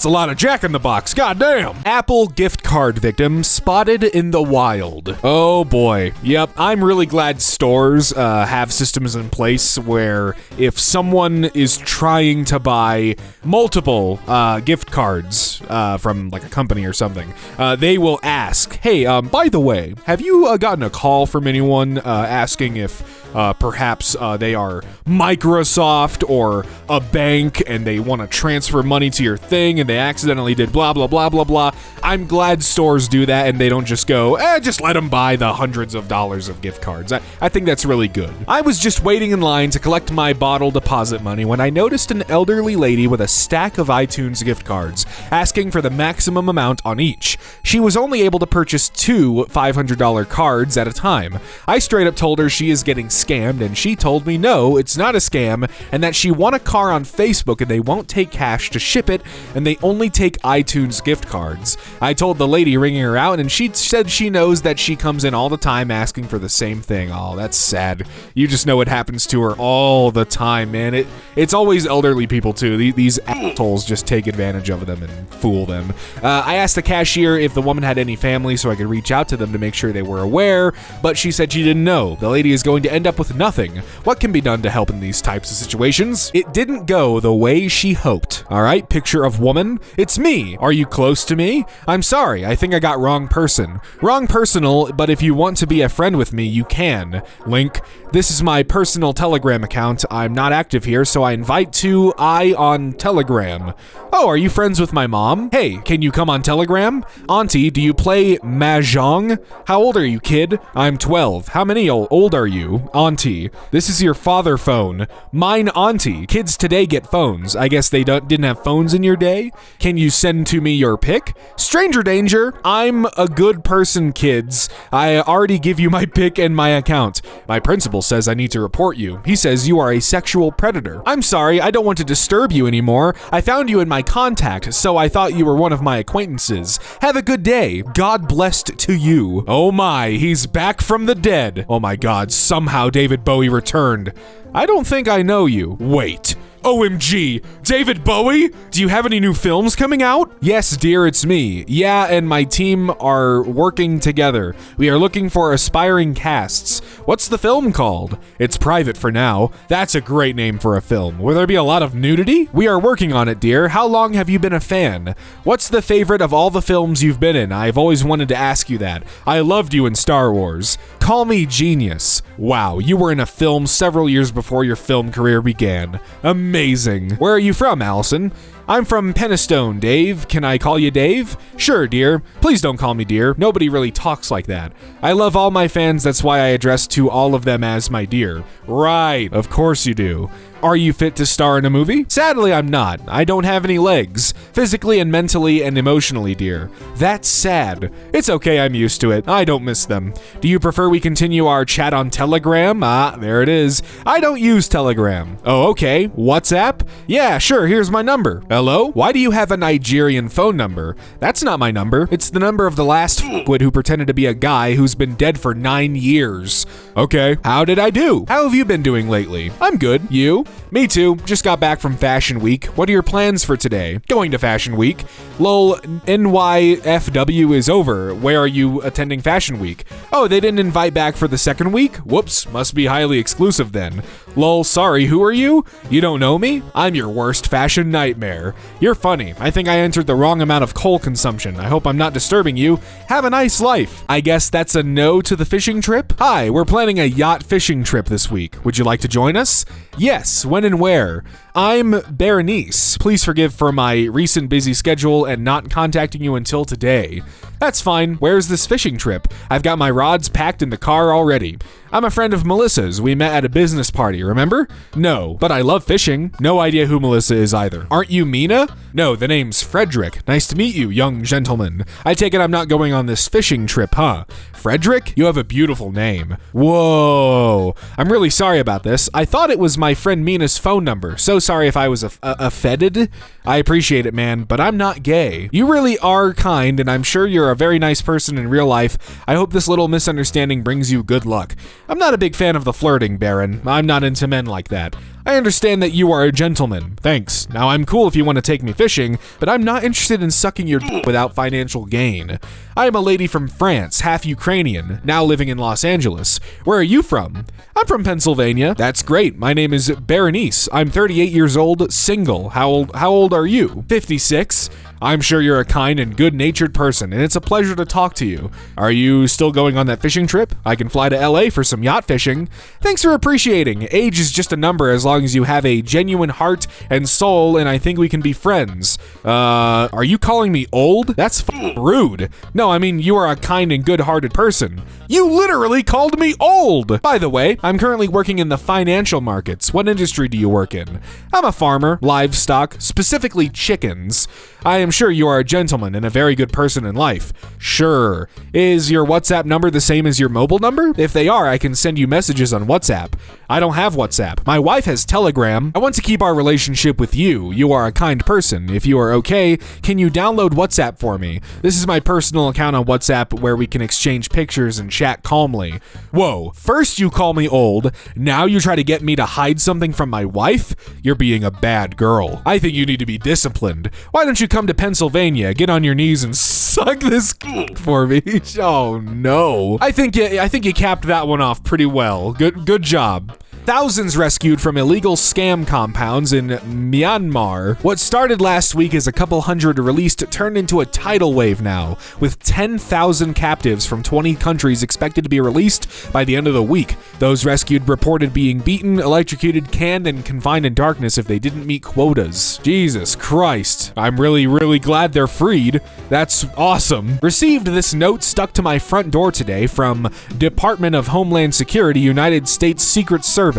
a lot of Jack in the Box, goddamn! Apple gift card victim spotted in the wild. Oh boy, yep, I'm really glad stores have systems in place where if someone is trying to buy multiple gift cards from like a company or something, they will ask, hey, by the way, have you gotten a call from anyone asking if perhaps they are Microsoft or a bank and they want to transfer money to your thing and they accidentally did blah, blah, blah, blah, blah. I'm glad stores do that and they don't just go, just let them buy the hundreds of dollars of gift cards. I think that's really good. I was just waiting in line to collect my bottle deposit money when I noticed an elderly lady with a stack of iTunes gift cards, asking for the maximum amount on each. She was only able to purchase 2 $500 cards at a time. I straight up told her she is getting scammed, and she told me no, it's not a scam, and that she won a car on Facebook and they won't take cash to ship it, and they only take iTunes gift cards. I told the lady ringing her out, and she said she knows that she comes in all the time asking for the same thing. Oh, that's sad. You just know it happens to her all the time, man. It's always elderly people too. These assholes just take advantage of them and fool them. I asked the cashier if the woman had any family so I could reach out to them to make sure they were aware, but she said she didn't know. The lady is going to end up with nothing. What can be done to help in these types of situations? It didn't go the way she hoped. All right, picture of woman. It's me. Are you close to me? I'm sorry. I think I got wrong person. Wrong personal, but if you want to be a friend with me, you can. Link. This is my personal Telegram account. I'm not active here, so I invite to on Telegram. Oh, are you friends with my mom? Hey, can you come on Telegram? Auntie, do you play Mahjong? How old are you, kid? I'm 12. How many old are you? Auntie. This is your father phone. Mine auntie. Kids today get phones. I guess they didn't have phones in your day? Can you send to me your pic? Stranger danger. I'm a good person, kids. I already give you my pic and my account. My principal says I need to report you. He says you are a sexual predator. I'm sorry, I don't want to disturb you anymore. I found you in my contact, so I thought you were one of my acquaintances. Have a good day. God blessed to you. Oh my, he's back from the dead. Oh my God, somehow David Bowie returned. I don't think I know you. Wait. OMG, David Bowie? Do you have any new films coming out? Yes, dear, it's me. Yeah, and my team are working together. We are looking for aspiring casts. What's the film called? It's private for now. That's a great name for a film. Will there be a lot of nudity? We are working on it, dear. How long have you been a fan? What's the favorite of all the films you've been in? I've always wanted to ask you that. I loved you in Star Wars. Call me genius. Wow, you were in a film several years before your film career began. Amazing. Where are you from, Allison? I'm from Pennistone, Dave. Can I call you Dave? Sure, dear. Please don't call me dear. Nobody really talks like that. I love all my fans, that's why I address to all of them as my dear. Right, of course you do. Are you fit to star in a movie? Sadly, I'm not. I don't have any legs. Physically and mentally and emotionally, dear. That's sad. It's okay, I'm used to it. I don't miss them. Do you prefer we continue our chat on Telegram? Ah, there it is. I don't use Telegram. Oh, okay. WhatsApp? Yeah, sure, here's my number. Hello? Why do you have a Nigerian phone number? That's not my number. It's the number of the last f***wit who pretended to be a guy who's been dead for 9 years. Okay. How did I do? How have you been doing lately? I'm good. You? Me too. Just got back from Fashion Week. What are your plans for today? Going to Fashion Week. Lol, NYFW is over. Where are you attending Fashion Week? Oh, they didn't invite back for the second week? Whoops, must be highly exclusive then. Lol, sorry, who are you? You don't know me? I'm your worst fashion nightmare. You're funny. I think I entered the wrong amount of coal consumption. I hope I'm not disturbing you. Have a nice life. I guess that's a no to the fishing trip? Hi, we're planning a yacht fishing trip this week. Would you like to join us? Yes, when and where? I'm Berenice. Please forgive for my recent busy schedule and not contacting you until today. That's fine. Where's this fishing trip? I've got my rods packed in the car already. I'm a friend of Melissa's. We met at a business party, remember? No, but I love fishing. No idea who Melissa is either. Aren't you Mina? No, the name's Frederick. Nice to meet you, young gentleman. I take it I'm not going on this fishing trip, huh? Frederick? You have a beautiful name. Whoa. I'm really sorry about this. I thought it was my friend Mina's phone number. So sorry if I was offended. I appreciate it, man, but I'm not gay. You really are kind, and I'm sure you're a very nice person in real life. I hope this little misunderstanding brings you good luck. I'm not a big fan of the flirting, Baron. I'm not into men like that. I understand that you are a gentleman. Thanks. Now, I'm cool if you want to take me fishing, but I'm not interested in sucking your d without financial gain. I am a lady from France, half Ukrainian, now living in Los Angeles. Where are you from? I'm from Pennsylvania. That's great. My name is Berenice. I'm 38 years old, single. How old are you? 56. I'm sure you're a kind and good-natured person, and it's a pleasure to talk to you. Are you still going on that fishing trip? I can fly to LA for some yacht fishing. Thanks for appreciating. Age is just a number as long as you have a genuine heart and soul, and I think we can be friends. Are you calling me old? That's rude. No, I mean, you are a kind and good-hearted person. You literally called me old! By the way, I'm currently working in the financial markets. What industry do you work in? I'm a farmer, livestock, specifically chickens. I am sure you are a gentleman and a very good person in life. Sure. Is your WhatsApp number the same as your mobile number? If they are, I can send you messages on WhatsApp. I don't have WhatsApp. My wife has Telegram. I want to keep our relationship with you. You are a kind person. If you are okay, can you download WhatsApp for me? This is my personal account on WhatsApp where we can exchange pictures and chat calmly. Whoa, first you call me old, now you try to get me to hide something from my wife? You're being a bad girl. I think you need to be disciplined. Why don't you come to Pennsylvania, get on your knees and suck this for me? Oh no. I think you capped that one off pretty well. Good job. Thousands rescued from illegal scam compounds in Myanmar. What started last week as a couple hundred released turned into a tidal wave now, with 10,000 captives from 20 countries expected to be released by the end of the week. Those rescued reported being beaten, electrocuted, canned, and confined in darkness if they didn't meet quotas. Jesus Christ. I'm really glad they're freed. That's awesome. Received this note stuck to my front door today from Department of Homeland Security, United States Secret Service.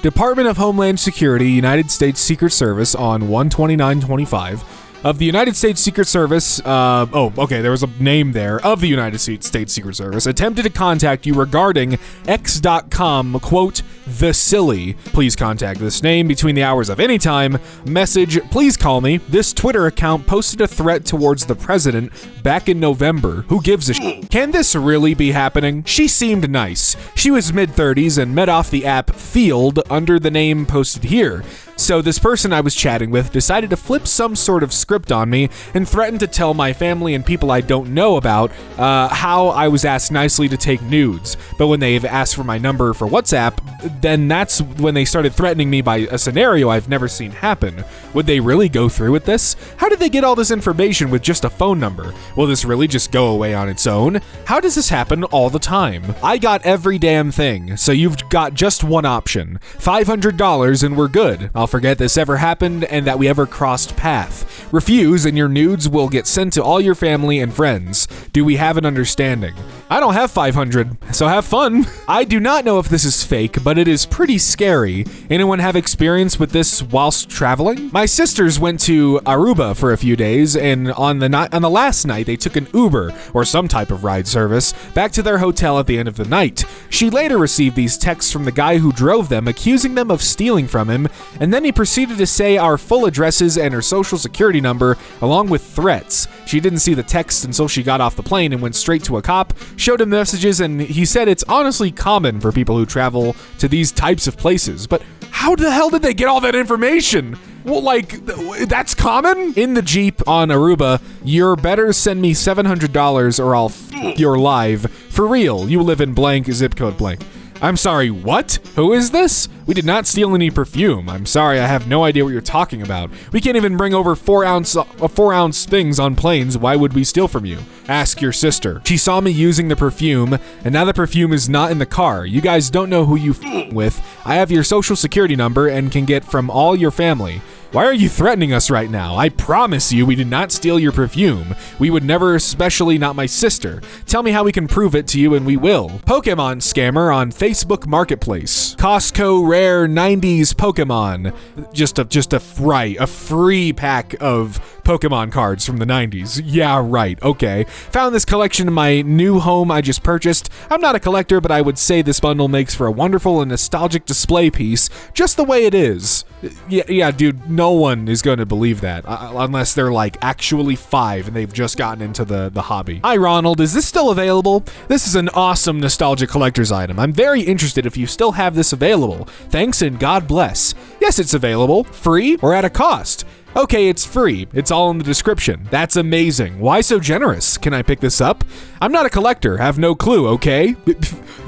Department of Homeland Security, United States Secret Service on 12925 of the United States Secret Service, there was a name there, of the United States Secret Service, attempted to contact you regarding X.com, quote, the silly. Please contact this name between the hours of any time. Message, please call me. This Twitter account posted a threat towards the president back in November. Who gives a shit? Can this really be happening? She seemed nice. She was mid-30s and met off the app Field under the name posted here. So this person I was chatting with decided to flip some sort of script on me and threatened to tell my family and people I don't know about how I was asked nicely to take nudes. But when they've asked for my number for WhatsApp, then that's when they started threatening me by a scenario I've never seen happen. Would they really go through with this? How did they get all this information with just a phone number? Will this really just go away on its own? How does this happen all the time? I got every damn thing, so you've got just one option. $500 and we're good. I'll forget this ever happened and that we ever crossed path. Refuse and your nudes will get sent to all your family and friends. Do we have an understanding? I don't have 500, so have fun. I do not know if this is fake, but it is pretty scary. Anyone have experience with this whilst traveling? My sisters went to Aruba for a few days, and on the last night, they took an Uber, or some type of ride service, back to their hotel at the end of the night. She later received these texts from the guy who drove them, accusing them of stealing from him, and then he proceeded to say our full addresses and her social security number, along with threats. She didn't see the text until she got off the plane and went straight to a cop, showed him messages, and he said it's honestly common for people who travel to these types of places. But how the hell did they get all that information? Well, like, that's common? In the Jeep on Aruba, you're better send me $700 or I'll you're live. For real, you live in blank, zip code blank. I'm sorry, what? Who is this? We did not steal any perfume. I'm sorry, I have no idea what you're talking about. We can't even bring over 4-ounce things on planes. Why would we steal from you? Ask your sister. She saw me using the perfume, and now the perfume is not in the car. You guys don't know who you with. I have your social security number and can get from all your family. Why are you threatening us right now? I promise you we did not steal your perfume. We would never, especially not my sister. Tell me how we can prove it to you and we will. Pokemon scammer on Facebook Marketplace. Costco rare 90s Pokemon. Just a free pack of Pokemon cards from the 90s. Yeah, right. Okay. Found this collection in my new home I just purchased. I'm not a collector, but I would say this bundle makes for a wonderful and nostalgic display piece, just the way it is. Yeah, dude, no one is going to believe that unless they're like actually 5 and they've just gotten into the hobby. Hi, Ronald. Is this still available? This is an awesome nostalgic collector's item. I'm very interested if you still have this available. Thanks and God bless. Yes, it's available. Free or at a cost? Okay, it's free. It's all in the description. That's amazing. Why so generous? Can I pick this up? I'm not a collector. Have no clue, okay?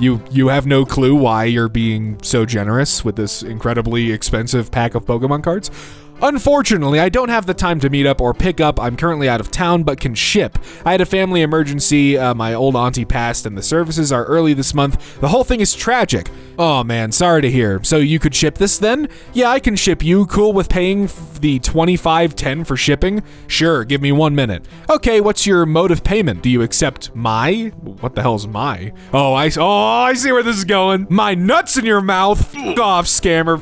You have no clue why you're being so generous with this incredibly expensive pack of Pokemon cards? Unfortunately, I don't have the time to meet up or pick up. I'm currently out of town, but can ship. I had a family emergency. My old auntie passed, and the services are early this month. The whole thing is tragic. Oh man, sorry to hear. So you could ship this then? Yeah, I can ship you. Cool with paying the $25.10 for shipping? Sure, give me 1 minute. Okay, what's your mode of payment? Do you accept my? What the hell is my? Oh, I see where this is going. My nuts in your mouth. F off, scammer.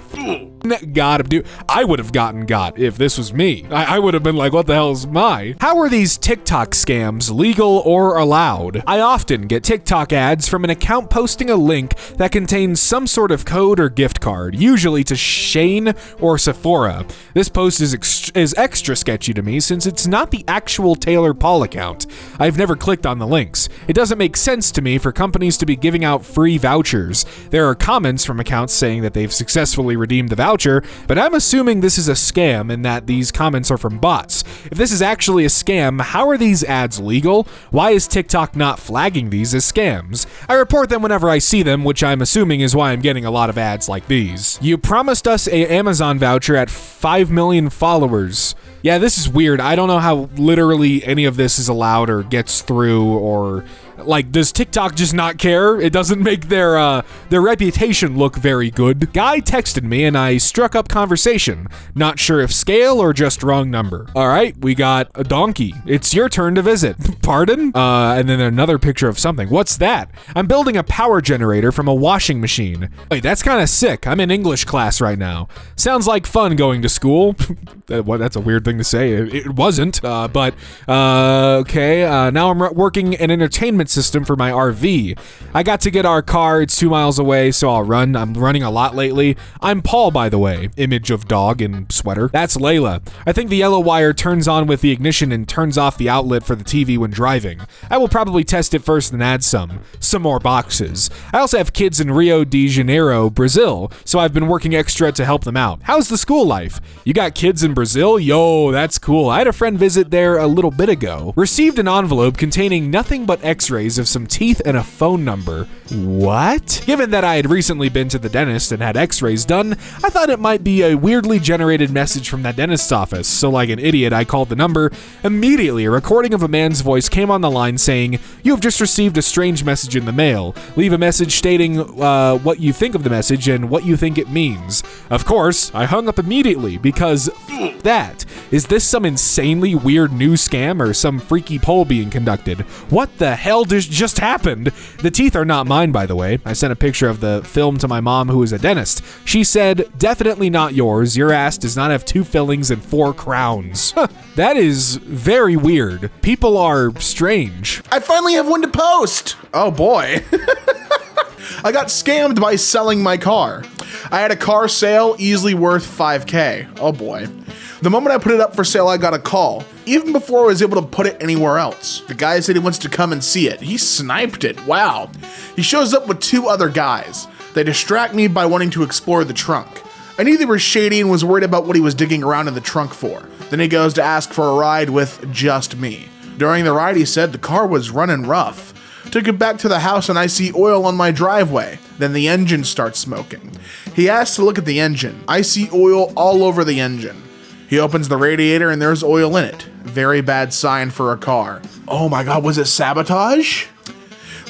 Got him, dude. I would have gotten got if this was me. I would have been like, what the hell is my? How are these TikTok scams legal or allowed? I often get TikTok ads from an account posting a link that contains some sort of code or gift card, usually to Shane or Sephora. This post is extra sketchy to me since it's not the actual Taylor Paul account. I've never clicked on the links. It doesn't make sense to me for companies to be giving out free vouchers. There are comments from accounts saying that they've successfully redeemed the voucher, but I'm assuming this is a scam and that these comments are from bots. If this is actually a scam, how are these ads legal? Why is TikTok not flagging these as scams? I report them whenever I see them, which I'm assuming is why I'm getting a lot of ads like these. You promised us an Amazon voucher at 5 million followers. Yeah, this is weird. I don't know how literally any of this is allowed or gets through, or like, does TikTok just not care? It doesn't make their reputation look very good. Guy texted me and I struck up conversation. Not sure if scale or just wrong number. All right, we got a donkey. It's your turn to visit. Pardon? And then another picture of something. What's that? I'm building a power generator from a washing machine. Wait, that's kind of sick. I'm in English class right now. Sounds like fun going to school. That's a weird thing to say. It wasn't, but okay. Now I'm working in entertainment insurance system for my RV. I got to get our car. It's 2 miles away, so I'll run. I'm running a lot lately. I'm Paul, by the way. Image of dog in sweater. That's Layla. I think the yellow wire turns on with the ignition and turns off the outlet for the TV when driving. I will probably test it first and add some more boxes. I also have kids in Rio de Janeiro, Brazil, so I've been working extra to help them out. How's the school life? You got kids in Brazil? Yo, that's cool. I had a friend visit there a little bit ago. Received an envelope containing nothing but x-rays of some teeth and a phone number. What? Given that I had recently been to the dentist and had x-rays done, I thought it might be a weirdly generated message from that dentist's office, so like an idiot, I called the number. Immediately, a recording of a man's voice came on the line saying, "You have just received a strange message in the mail. Leave a message stating what you think of the message and what you think it means." Of course, I hung up immediately because that. Is this some insanely weird new scam or some freaky poll being conducted? What the hell just happened? The teeth are not mine, by the way. I sent a picture of the film to my mom, who is a dentist. She said, "Definitely not yours. Your ass does not have 2 fillings and 4 crowns." That is very weird. People are strange. I finally have one to post. Oh boy. I got scammed by selling my car. I had a car sale easily worth $5,000. Oh boy. The moment I put it up for sale, I got a call. Even before I was able to put it anywhere else. The guy said he wants to come and see it. He sniped it. Wow. He shows up with 2 other guys. They distract me by wanting to explore the trunk. I knew they were shady and was worried about what he was digging around in the trunk for. Then he goes to ask for a ride with just me. During the ride, he said the car was running rough. Took it back to the house and I see oil on my driveway. Then the engine starts smoking. He asked to look at the engine. I see oil all over the engine. He opens the radiator and there's oil in it. Very bad sign for a car. Oh my God, was it sabotage?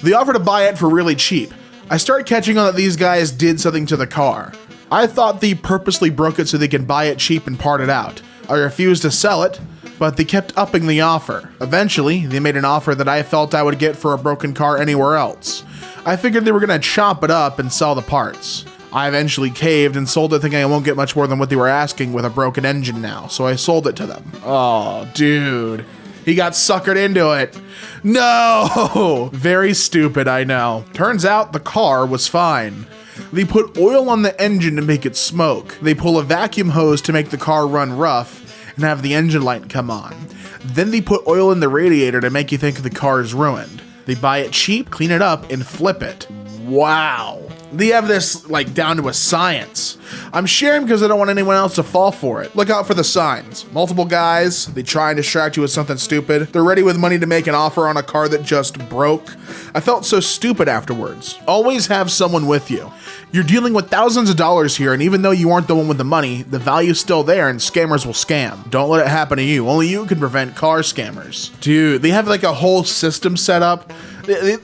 They offer to buy it for really cheap. I start catching on that these guys did something to the car. I thought they purposely broke it so they could buy it cheap and part it out. I refused to sell it, but they kept upping the offer. Eventually, they made an offer that I felt I would get for a broken car anywhere else. I figured they were gonna chop it up and sell the parts. I eventually caved and sold it thinking I won't get much more than what they were asking with a broken engine now, so I sold it to them. Oh, dude. He got suckered into it. No! Very stupid, I know. Turns out the car was fine. They put oil on the engine to make it smoke. They pull a vacuum hose to make the car run rough and have the engine light come on. Then they put oil in the radiator to make you think the car is ruined. They buy it cheap, clean it up, and flip it. Wow. They have this like down to a science. I'm sharing because I don't want anyone else to fall for it. Look out for the signs. Multiple guys, they try and distract you with something stupid. They're ready with money to make an offer on a car that just broke. I felt so stupid afterwards. Always have someone with you. You're dealing with thousands of dollars here, and even though you aren't the one with the money, the value's still there and scammers will scam. Don't let it happen to you. Only you can prevent car scammers. Dude, they have like a whole system set up. They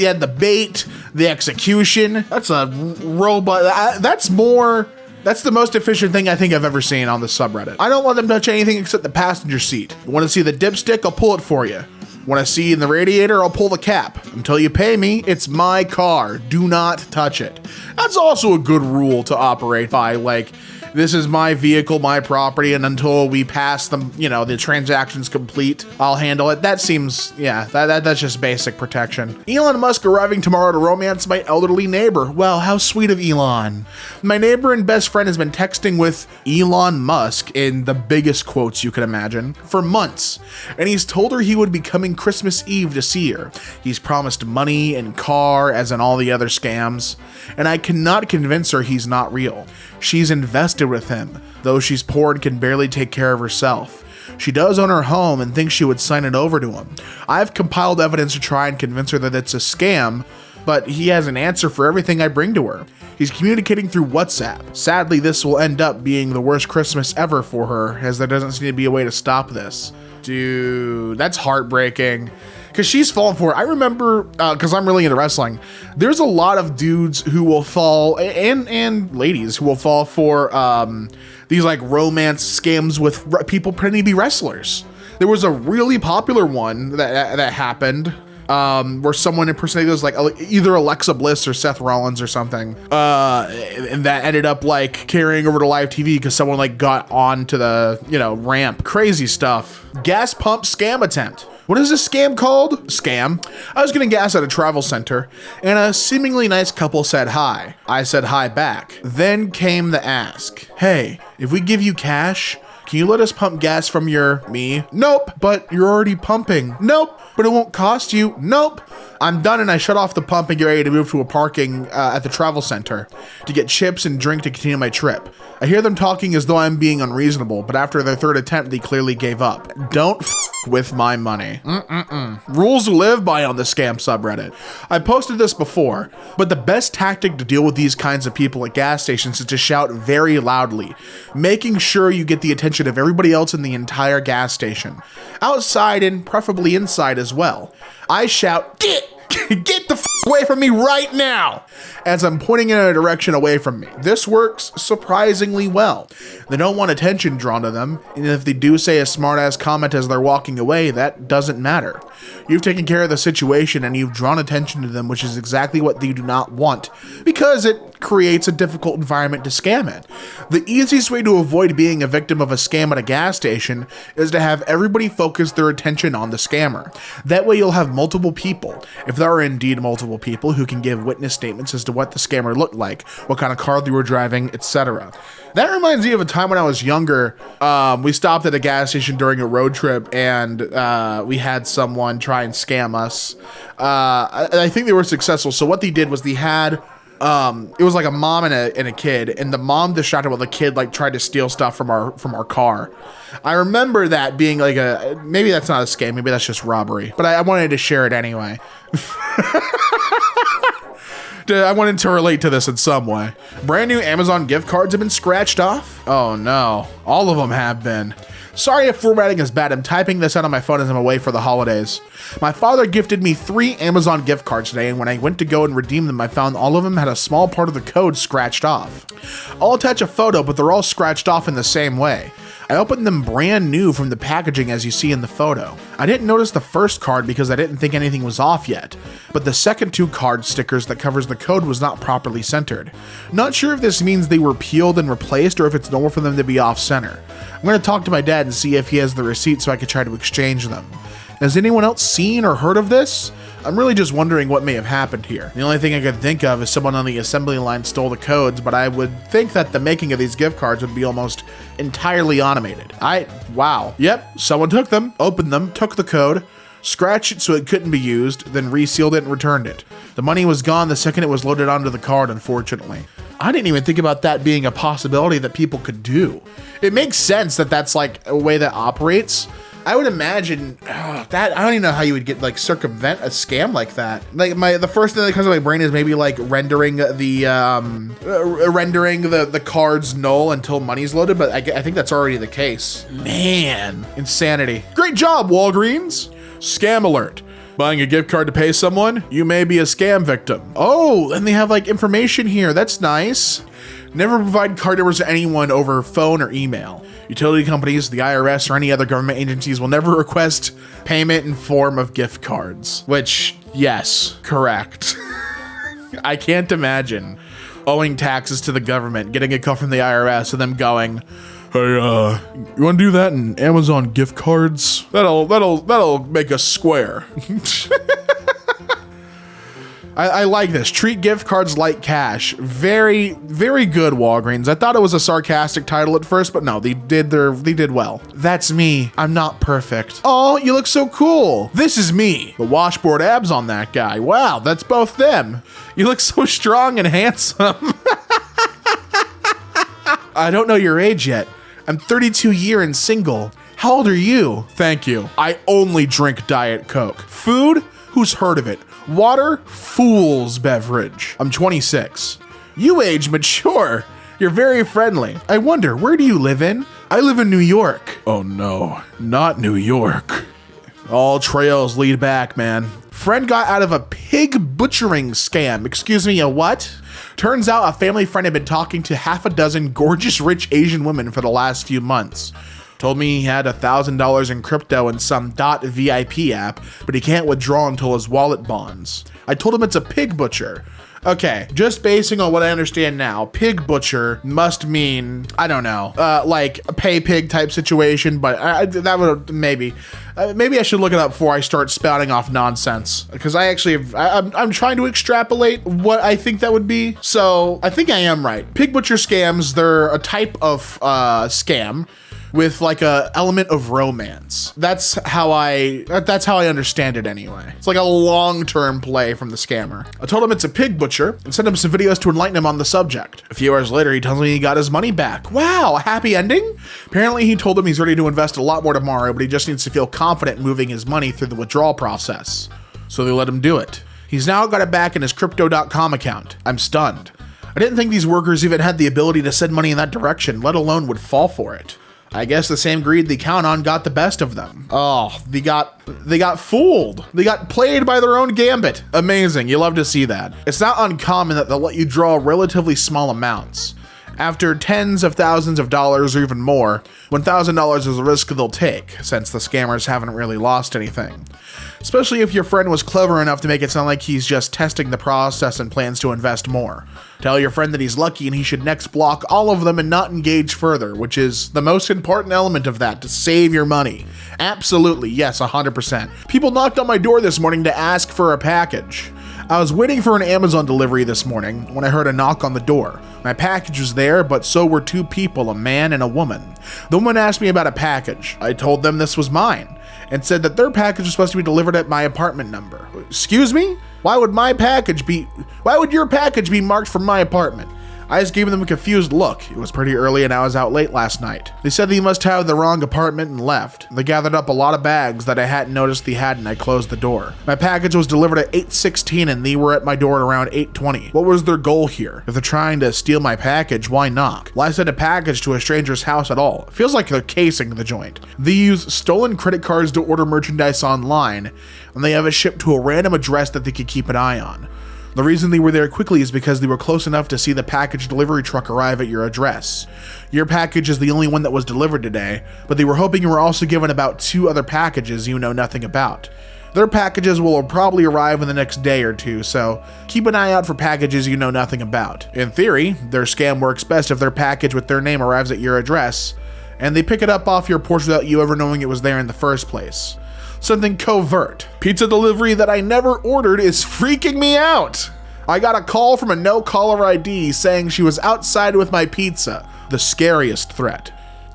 had the bait, the execution. That's a robot. That's the most efficient thing I think I've ever seen on the subreddit. I don't let them touch anything except the passenger seat. You want to see the dipstick? I'll pull it for you. Want to see in the radiator? I'll pull the cap. Until you pay me, it's my car. Do not touch it. That's also a good rule to operate by. Like, this is my vehicle, my property, and until we pass them, the transaction's complete, I'll handle it. That seems, that's just basic protection. Elon Musk arriving tomorrow to romance my elderly neighbor. Well, how sweet of Elon. My neighbor and best friend has been texting with Elon Musk in the biggest quotes you can imagine for months, and he's told her he would be coming Christmas Eve to see her. He's promised money and car, as in all the other scams, and I cannot convince her he's not real. She's invested with him, though she's poor and can barely take care of herself. She does own her home and thinks she would sign it over to him. I've compiled evidence to try and convince her that it's a scam, but he has an answer for everything I bring to her. He's communicating through WhatsApp. Sadly, this will end up being the worst Christmas ever for her, as there doesn't seem to be a way to stop this. Dude, that's heartbreaking. Because she's fallen for it. I remember, because I'm really into wrestling, there's a lot of dudes who will fall, and ladies who will fall for these like romance scams with people pretending to be wrestlers. There was a really popular one that happened where someone impersonated was like either Alexa Bliss or Seth Rollins or something, and that ended up like carrying over to live TV because someone like got onto the ramp. Crazy stuff. Gas pump scam attempt. What is this scam called? Scam. I was getting gas at a travel center, and a seemingly nice couple said hi. I said hi back. Then came the ask. Hey, if we give you cash, can you let us pump gas from me? Nope, but you're already pumping. Nope, but it won't cost you. Nope. I'm done, and I shut off the pump and get ready to move to a parking at the travel center to get chips and drink to continue my trip. I hear them talking as though I'm being unreasonable, but after their third attempt, they clearly gave up. Don't with my money. Rules to live by on the scam subreddit. I posted this before, but the best tactic to deal with these kinds of people at gas stations is to shout very loudly, making sure you get the attention of everybody else in the entire gas station. Outside and preferably inside as well. I shout, get the away from me right now, as I'm pointing in a direction away from me. This works surprisingly well. They don't want attention drawn to them, and if they do say a smart-ass comment as they're walking away, that doesn't matter. You've taken care of the situation and you've drawn attention to them, which is exactly what they do not want, because it creates a difficult environment to scam in. The easiest way to avoid being a victim of a scam at a gas station is to have everybody focus their attention on the scammer. That way you'll have multiple people, if there are indeed multiple people, who can give witness statements as to what the scammer looked like, what kind of car they were driving, etc. That reminds me of a time when I was younger. We stopped at a gas station during a road trip, and we had someone try and scam us. I think they were successful. So what they did was they had it was like a mom and a kid, and the mom distracted while the kid like tried to steal stuff from our car. I remember that being like maybe that's not a scam, maybe that's just robbery, but I wanted to share it anyway. I wanted to relate to this in some way. Brand new Amazon gift cards have been scratched off. Oh no, all of them have been. Sorry if formatting is bad. I'm typing this out on my phone as I'm away for the holidays. My father gifted me 3 Amazon gift cards today, and when I went to go and redeem them, I found all of them had a small part of the code scratched off. I'll attach a photo, but they're all scratched off in the same way. I opened them brand new from the packaging as you see in the photo. I didn't notice the first card because I didn't think anything was off yet, but the second 2 card stickers that covers the code was not properly centered. Not sure if this means they were peeled and replaced or if it's normal for them to be off center. I'm going to talk to my dad and see if he has the receipt so I could try to exchange them. Has anyone else seen or heard of this? I'm really just wondering what may have happened here. The only thing I could think of is someone on the assembly line stole the codes, but I would think that the making of these gift cards would be almost entirely automated. Wow. Yep, someone took them, opened them, took the code, scratched it so it couldn't be used, then resealed it and returned it. The money was gone the second it was loaded onto the card, unfortunately. I didn't even think about that being a possibility that people could do. It makes sense that that's like a way that operates. I would imagine that I don't even know how you would get like circumvent a scam like that. Like the first thing that comes to my brain is maybe like rendering the cards null until money's loaded, but I think that's already the case. Man, insanity. Great job, Walgreens. Scam alert. Buying a gift card to pay someone? You may be a scam victim. Oh, and they have like information here. That's nice. Never provide card numbers to anyone over phone or email. Utility companies, the IRS, or any other government agencies will never request payment in form of gift cards. Which, yes, correct. I can't imagine owing taxes to the government, getting a call from the IRS, and them going, "Hey, you want to do that in Amazon gift cards? That'll make us square." I like this. Treat gift cards like cash. Very, very good, Walgreens. I thought it was a sarcastic title at first, but no, they did well. That's me. I'm not perfect. Oh, you look so cool. This is me. The washboard abs on that guy. Wow, that's both them. You look so strong and handsome. I don't know your age yet. I'm 32 year and single. How old are you? Thank you. I only drink Diet Coke. Food? Who's heard of it? Water? Fool's beverage. I'm 26. You age mature. You're very friendly. I wonder, where do you live in? I live in New York. Oh no, not New York. All trails lead back, man. Friend got out of a pig butchering scam. Excuse me, a what? Turns out a family friend had been talking to half a dozen gorgeous rich Asian women for the last few months. Told me he had $1,000 in crypto in some .vip app, but he can't withdraw until his wallet bonds. I told him it's a pig butcher. Okay, just basing on what I understand now, pig butcher must mean, I don't know, like a pay pig type situation, but that would maybe I should look it up before I start spouting off nonsense, because I'm trying to extrapolate what I think that would be. So I think I am right. Pig butcher scams, they're a type of scam with like a element of romance. That's how I understand it anyway. It's like a long-term play from the scammer. I told him it's a pig butcher and sent him some videos to enlighten him on the subject. A few hours later, he tells me he got his money back. Wow, a happy ending? Apparently he told him he's ready to invest a lot more tomorrow, but he just needs to feel confident moving his money through the withdrawal process. So they let him do it. He's now got it back in his crypto.com account. I'm stunned. I didn't think these workers even had the ability to send money in that direction, let alone would fall for it. I guess the same greed they count on got the best of them. Oh, they got fooled. They got played by their own gambit. Amazing, you love to see that. It's not uncommon that they'll let you draw relatively small amounts. After tens of thousands of dollars or even more, $1,000 is a risk they'll take, since the scammers haven't really lost anything. Especially if your friend was clever enough to make it sound like he's just testing the process and plans to invest more. Tell your friend that he's lucky and he should next block all of them and not engage further, which is the most important element of that, to save your money. Absolutely, yes, 100%. People knocked on my door this morning to ask for a package. I was waiting for an Amazon delivery this morning when I heard a knock on the door. My package was there, but so were two people, a man and a woman. The woman asked me about a package. I told them this was mine and said that their package was supposed to be delivered at my apartment number. Excuse me? Why would your package be marked from my apartment? I just gave them a confused look. It was pretty early and I was out late last night. They said they must have the wrong apartment and left. They gathered up a lot of bags that I hadn't noticed they had and I closed the door. My package was delivered at 8:16 and they were at my door at around 8:20. What was their goal here? If they're trying to steal my package, why knock? Why send a package to a stranger's house at all? It feels like they're casing the joint. They use stolen credit cards to order merchandise online and they have it shipped to a random address that they could keep an eye on. The reason they were there quickly is because they were close enough to see the package delivery truck arrive at your address. Your package is the only one that was delivered today, but they were hoping you were also given about 2 other packages you know nothing about. Their packages will probably arrive in the next day or 2, so keep an eye out for packages you know nothing about. In theory, their scam works best if their package with their name arrives at your address, and they pick it up off your porch without you ever knowing it was there in the first place. Something covert. Pizza delivery that I never ordered is freaking me out. I got a call from a no-caller ID saying she was outside with my pizza. The scariest threat.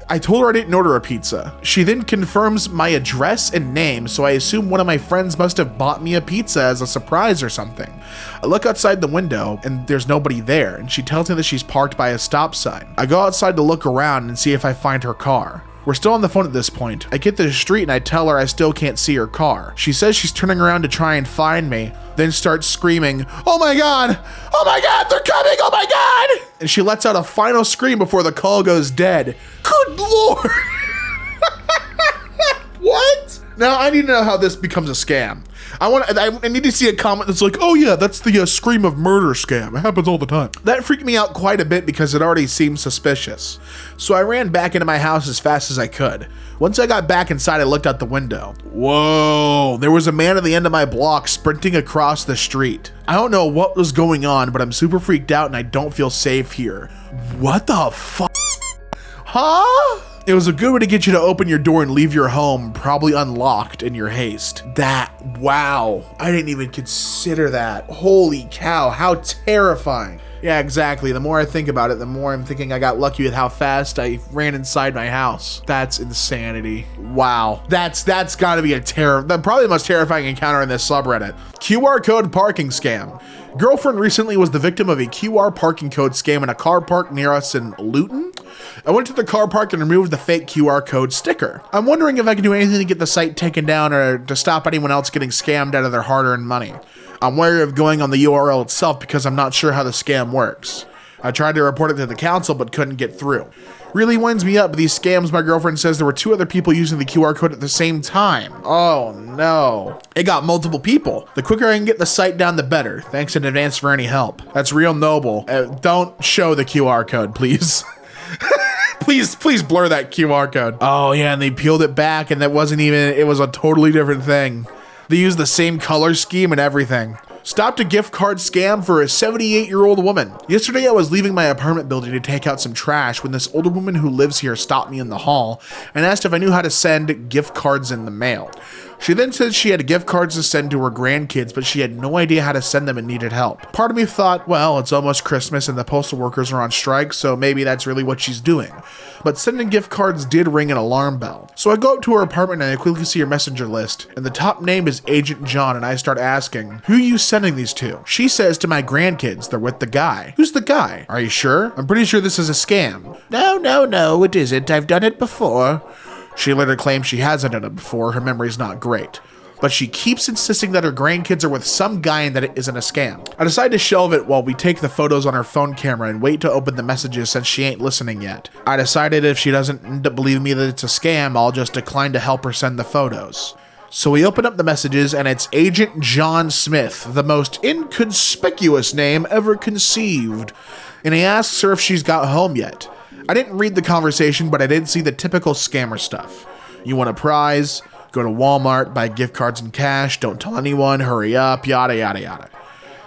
I told her I didn't order a pizza. She then confirms my address and name, so I assume one of my friends must have bought me a pizza as a surprise or something. I look outside the window and there's nobody there, and she tells me that she's parked by a stop sign. I go outside to look around and see if I find her car. We're still on the phone at this point. I get to the street and I tell her I still can't see her car. She says she's turning around to try and find me, then starts screaming, "Oh my God! Oh my God, they're coming! Oh my God!" And she lets out a final scream before the call goes dead. Good Lord! What? Now I need to know how this becomes a scam. I need to see a comment that's like, "Oh yeah, that's the scream of murder scam. It happens all the time." That freaked me out quite a bit because it already seemed suspicious. So I ran back into my house as fast as I could. Once I got back inside, I looked out the window. Whoa, there was a man at the end of my block sprinting across the street. I don't know what was going on, but I'm super freaked out and I don't feel safe here. What the fuck? Huh? It was a good way to get you to open your door and leave your home, probably unlocked in your haste. Wow, I didn't even consider that. Holy cow, how terrifying. Yeah, exactly. The more I think about it, the more I'm thinking I got lucky with how fast I ran inside my house. That's insanity. Wow. That's gotta be probably the most terrifying encounter in this subreddit. QR code parking scam. Girlfriend recently was the victim of a QR parking code scam in a car park near us in Luton. I went to the car park and removed the fake QR code sticker. I'm wondering if I can do anything to get the site taken down or to stop anyone else getting scammed out of their hard-earned money. I'm wary of going on the URL itself because I'm not sure how the scam works. I tried to report it to the council but couldn't get through. Really winds me up, these scams. My girlfriend says there were 2 other people using the QR code at the same time. Oh no. It got multiple people. The quicker I can get the site down, the better. Thanks in advance for any help. That's real noble. Don't show the QR code, please. Please blur that QR code. Oh yeah, and they peeled it back and it was a totally different thing. They used the same color scheme and everything. Stopped a gift card scam for a 78-year-old woman. Yesterday I was leaving my apartment building to take out some trash when this older woman who lives here stopped me in the hall and asked if I knew how to send gift cards in the mail. She then said she had gift cards to send to her grandkids, but she had no idea how to send them and needed help. Part of me thought, well, it's almost Christmas and the postal workers are on strike, so maybe that's really what she's doing. But sending gift cards did ring an alarm bell. So I go up to her apartment and I quickly see her messenger list, and the top name is Agent John, and I start asking, who are you sending these to? She says to my grandkids, they're with the guy. Who's the guy? Are you sure? I'm pretty sure this is a scam. No, it isn't. I've done it before. She later claims she hasn't done it before, her memory's not great. But she keeps insisting that her grandkids are with some guy and that it isn't a scam. I decide to shelve it while we take the photos on her phone camera and wait to open the messages since she ain't listening yet. I decided if she doesn't end up believing me that it's a scam, I'll just decline to help her send the photos. So we open up the messages and it's Agent John Smith, the most inconspicuous name ever conceived. And he asks her if she's got home yet. I didn't read the conversation, but I did see the typical scammer stuff. You want a prize? Go to Walmart, buy gift cards and cash, don't tell anyone, hurry up, yada yada yada.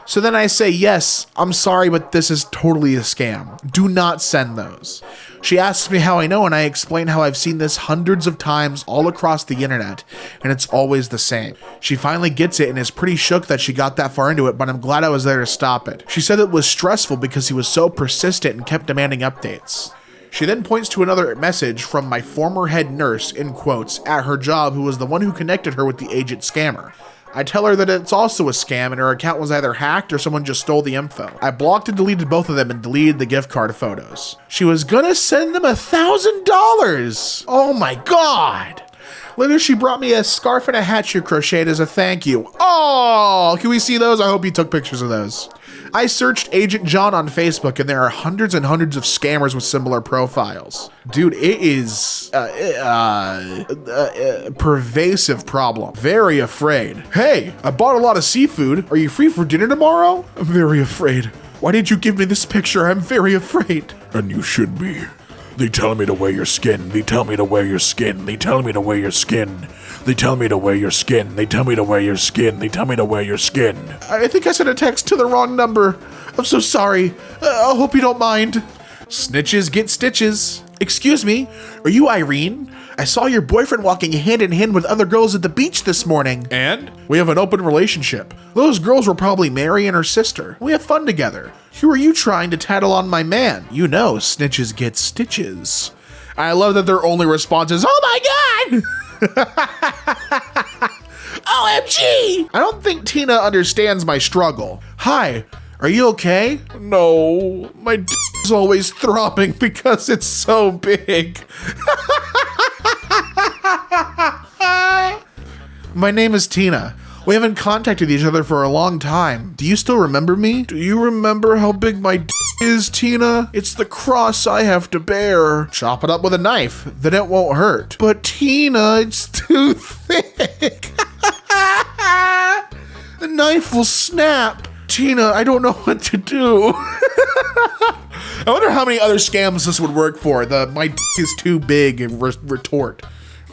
So then I say, yes, I'm sorry, but this is totally a scam. Do not send those. She asks me how I know, and I explain how I've seen this hundreds of times all across the internet, and it's always the same. She finally gets it and is pretty shook that she got that far into it, but I'm glad I was there to stop it. She said it was stressful because he was so persistent and kept demanding updates. She then points to another message from my former head nurse, in quotes, at her job, who was the one who connected her with the agent scammer. I tell her that it's also a scam and her account was either hacked or someone just stole the info. I blocked and deleted both of them and deleted the gift card photos. She was gonna send them $1,000! Oh my god! Later, she brought me a scarf and a hat she crocheted as a thank you. Oh, can we see those? I hope you took pictures of those. I searched Agent John on Facebook and there are hundreds and hundreds of scammers with similar profiles. Dude, it is a pervasive problem. Very afraid. Hey, I bought a lot of seafood. Are you free for dinner tomorrow? I'm very afraid. Why did you give me this picture? I'm very afraid. And you should be. They tell me to wear your skin. They tell me to wear your skin. They tell me to wear your skin. They tell me to wear your skin. They tell me to wear your skin. They tell me to wear your skin. I think I sent a text to the wrong number. I'm so sorry. I hope you don't mind. Snitches get stitches. Excuse me, are you Irene? I saw your boyfriend walking hand in hand with other girls at the beach this morning. And? We have an open relationship. Those girls were probably Mary and her sister. We have fun together. Who are you trying to tattle on my man? You know, snitches get stitches. I love that their only response is, oh my god! OMG! I don't think Tina understands my struggle. Hi, are you okay? No, my d is always throbbing because it's so big. My name is Tina. We haven't contacted each other for a long time. Do you still remember me? Do you remember how big my d is, Tina? It's the cross I have to bear. Chop it up with a knife, then it won't hurt. But Tina, it's too thick. The knife will snap. Tina, I don't know what to do. I wonder how many other scams this would work for. The my d is too big and retort.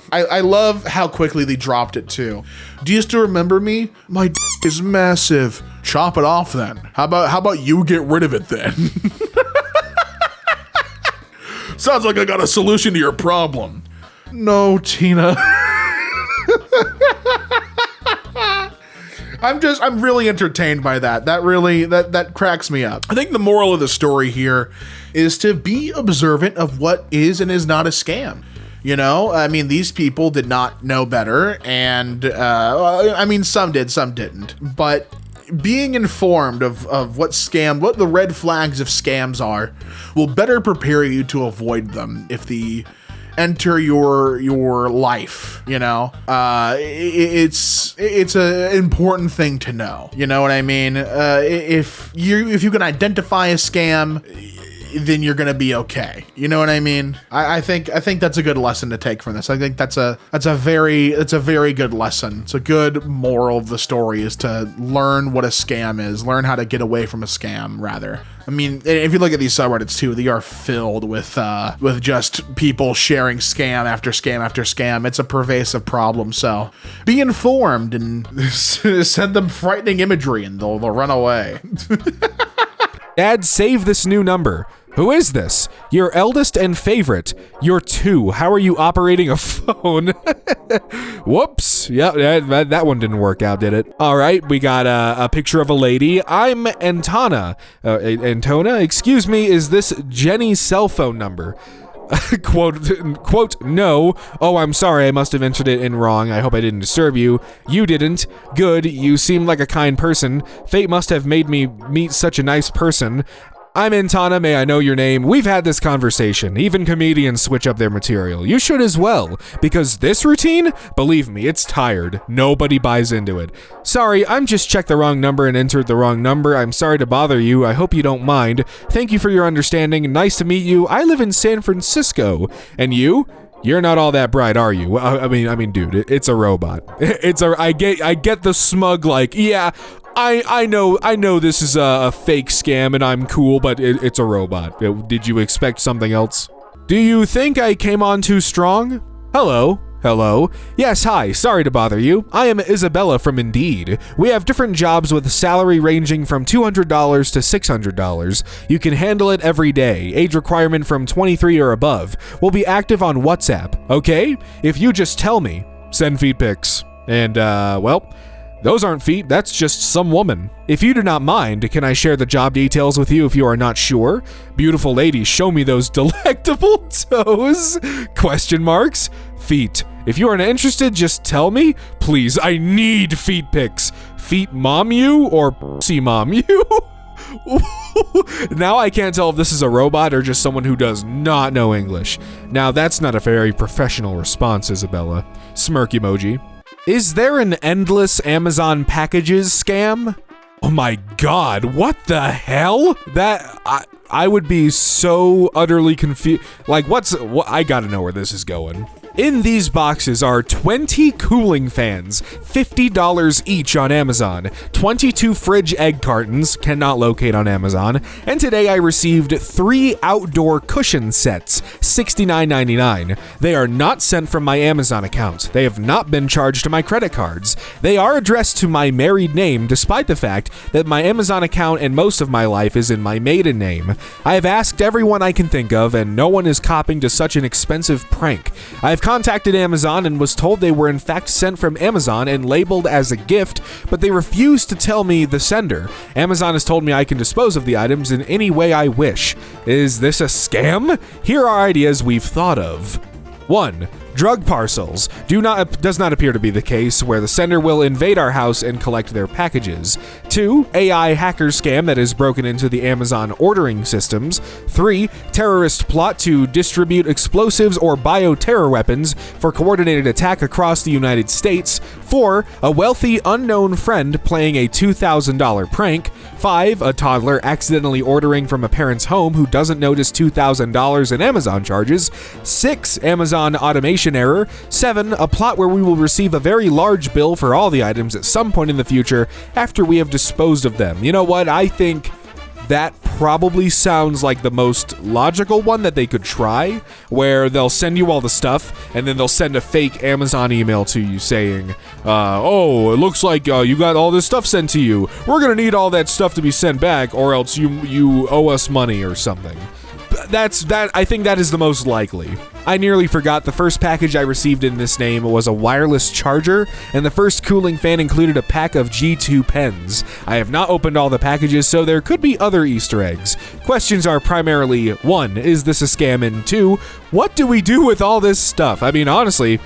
I love how quickly they dropped it too. Do you still remember me? My d is massive. Chop it off then. How about you get rid of it then? Sounds like I got a solution to your problem. No, Tina. I'm really entertained by that. That cracks me up. I think the moral of the story here is to be observant of what is and is not a scam. You know, I mean, these people did not know better, and I mean, some did, some didn't. But being informed of what the red flags of scams are will better prepare you to avoid them if they enter your life. You know, it's an important thing to know. You know what I mean? If you can identify a scam, then you're gonna be okay. You know what I mean? I think that's a good lesson to take from this. I think that's a very good lesson. It's a good moral of the story is to learn what a scam is, learn how to get away from a scam rather. I mean, if you look at these subreddits too, they are filled with just people sharing scam after scam after scam. It's a pervasive problem. So be informed and send them frightening imagery and they'll run away. Dad, save this new number. Who is this? Your eldest and favorite. You're 2. How are you operating a phone? Whoops. Yeah, that one didn't work out, did it? All right, we got a picture of a lady. I'm Antona. Antona? Excuse me, is this Jenny's cell phone number? quote, no. Oh, I'm sorry, I must have entered it in wrong. I hope I didn't disturb you. You didn't. Good, you seem like a kind person. Fate must have made me meet such a nice person. I'm Antana, may I know your name? We've had this conversation. Even comedians switch up their material. You should as well, because this routine, believe me, it's tired. Nobody buys into it. Sorry, I'm just checked the wrong number and entered the wrong number. I'm sorry to bother you. I hope you don't mind. Thank you for your understanding. Nice to meet you. I live in San Francisco. And you? You're not all that bright, are you? I mean, dude, it's a robot. I get the smug, like, yeah, I know this is a fake scam and I'm cool, but it's a robot. Did you expect something else? Do you think I came on too strong? Hello? Yes, hi, sorry to bother you. I am Isabella from Indeed. We have different jobs with salary ranging from $200 to $600. You can handle it every day. Age requirement from 23 or above. We'll be active on WhatsApp, okay? If you just tell me. Send feet pics. And, well, those aren't feet, that's just some woman. If you do not mind, can I share the job details with you if you are not sure? Beautiful lady, show me those delectable toes? Question marks? Feet. If you are not interested, just tell me. Please, I need feet pics. Feet mom you or pussy mom you? Now I can't tell if this is a robot or just someone who does not know English. Now that's not a very professional response, Isabella. Smirk emoji. Is there an endless Amazon packages scam? Oh my god, what the hell? I would be so utterly confused. Like, I gotta know where this is going. In these boxes are 20 cooling fans, $50 each on Amazon, 22 fridge egg cartons, cannot locate on Amazon, and today I received 3 outdoor cushion sets, $69.99. They are not sent from my Amazon account. They have not been charged to my credit cards. They are addressed to my married name, despite the fact that my Amazon account and most of my life is in my maiden name. I have asked everyone I can think of, and no one is copping to such an expensive prank. I have contacted Amazon and was told they were in fact sent from Amazon and labeled as a gift, but they refused to tell me the sender. Amazon has told me I can dispose of the items in any way I wish. Is this a scam? Here are ideas we've thought of. 1. Drug parcels. Does not appear to be the case, where the sender will invade our house and collect their packages. 2. AI hacker scam that is broken into the Amazon ordering systems. 3. Terrorist plot to distribute explosives or bioterror weapons for coordinated attack across the United States. 4. A wealthy unknown friend playing a $2,000 prank. 5. A toddler accidentally ordering from a parent's home who doesn't notice $2,000 in Amazon charges. 6. Amazon automation error. 7. A plot where we will receive a very large bill for all the items at some point in the future after we have disposed of them. You know what? I think that probably sounds like the most logical one that they could try, where they'll send you all the stuff and then they'll send a fake Amazon email to you saying, oh, it looks like you got all this stuff sent to you. We're gonna need all that stuff to be sent back, or else you owe us money or something. I think that is the most likely. I nearly forgot the first package I received in this name was a wireless charger, and the first cooling fan included a pack of G2 pens. I have not opened all the packages, so there could be other Easter eggs. Questions are primarily, 1, is this a scam? And 2, what do we do with all this stuff? I mean, honestly,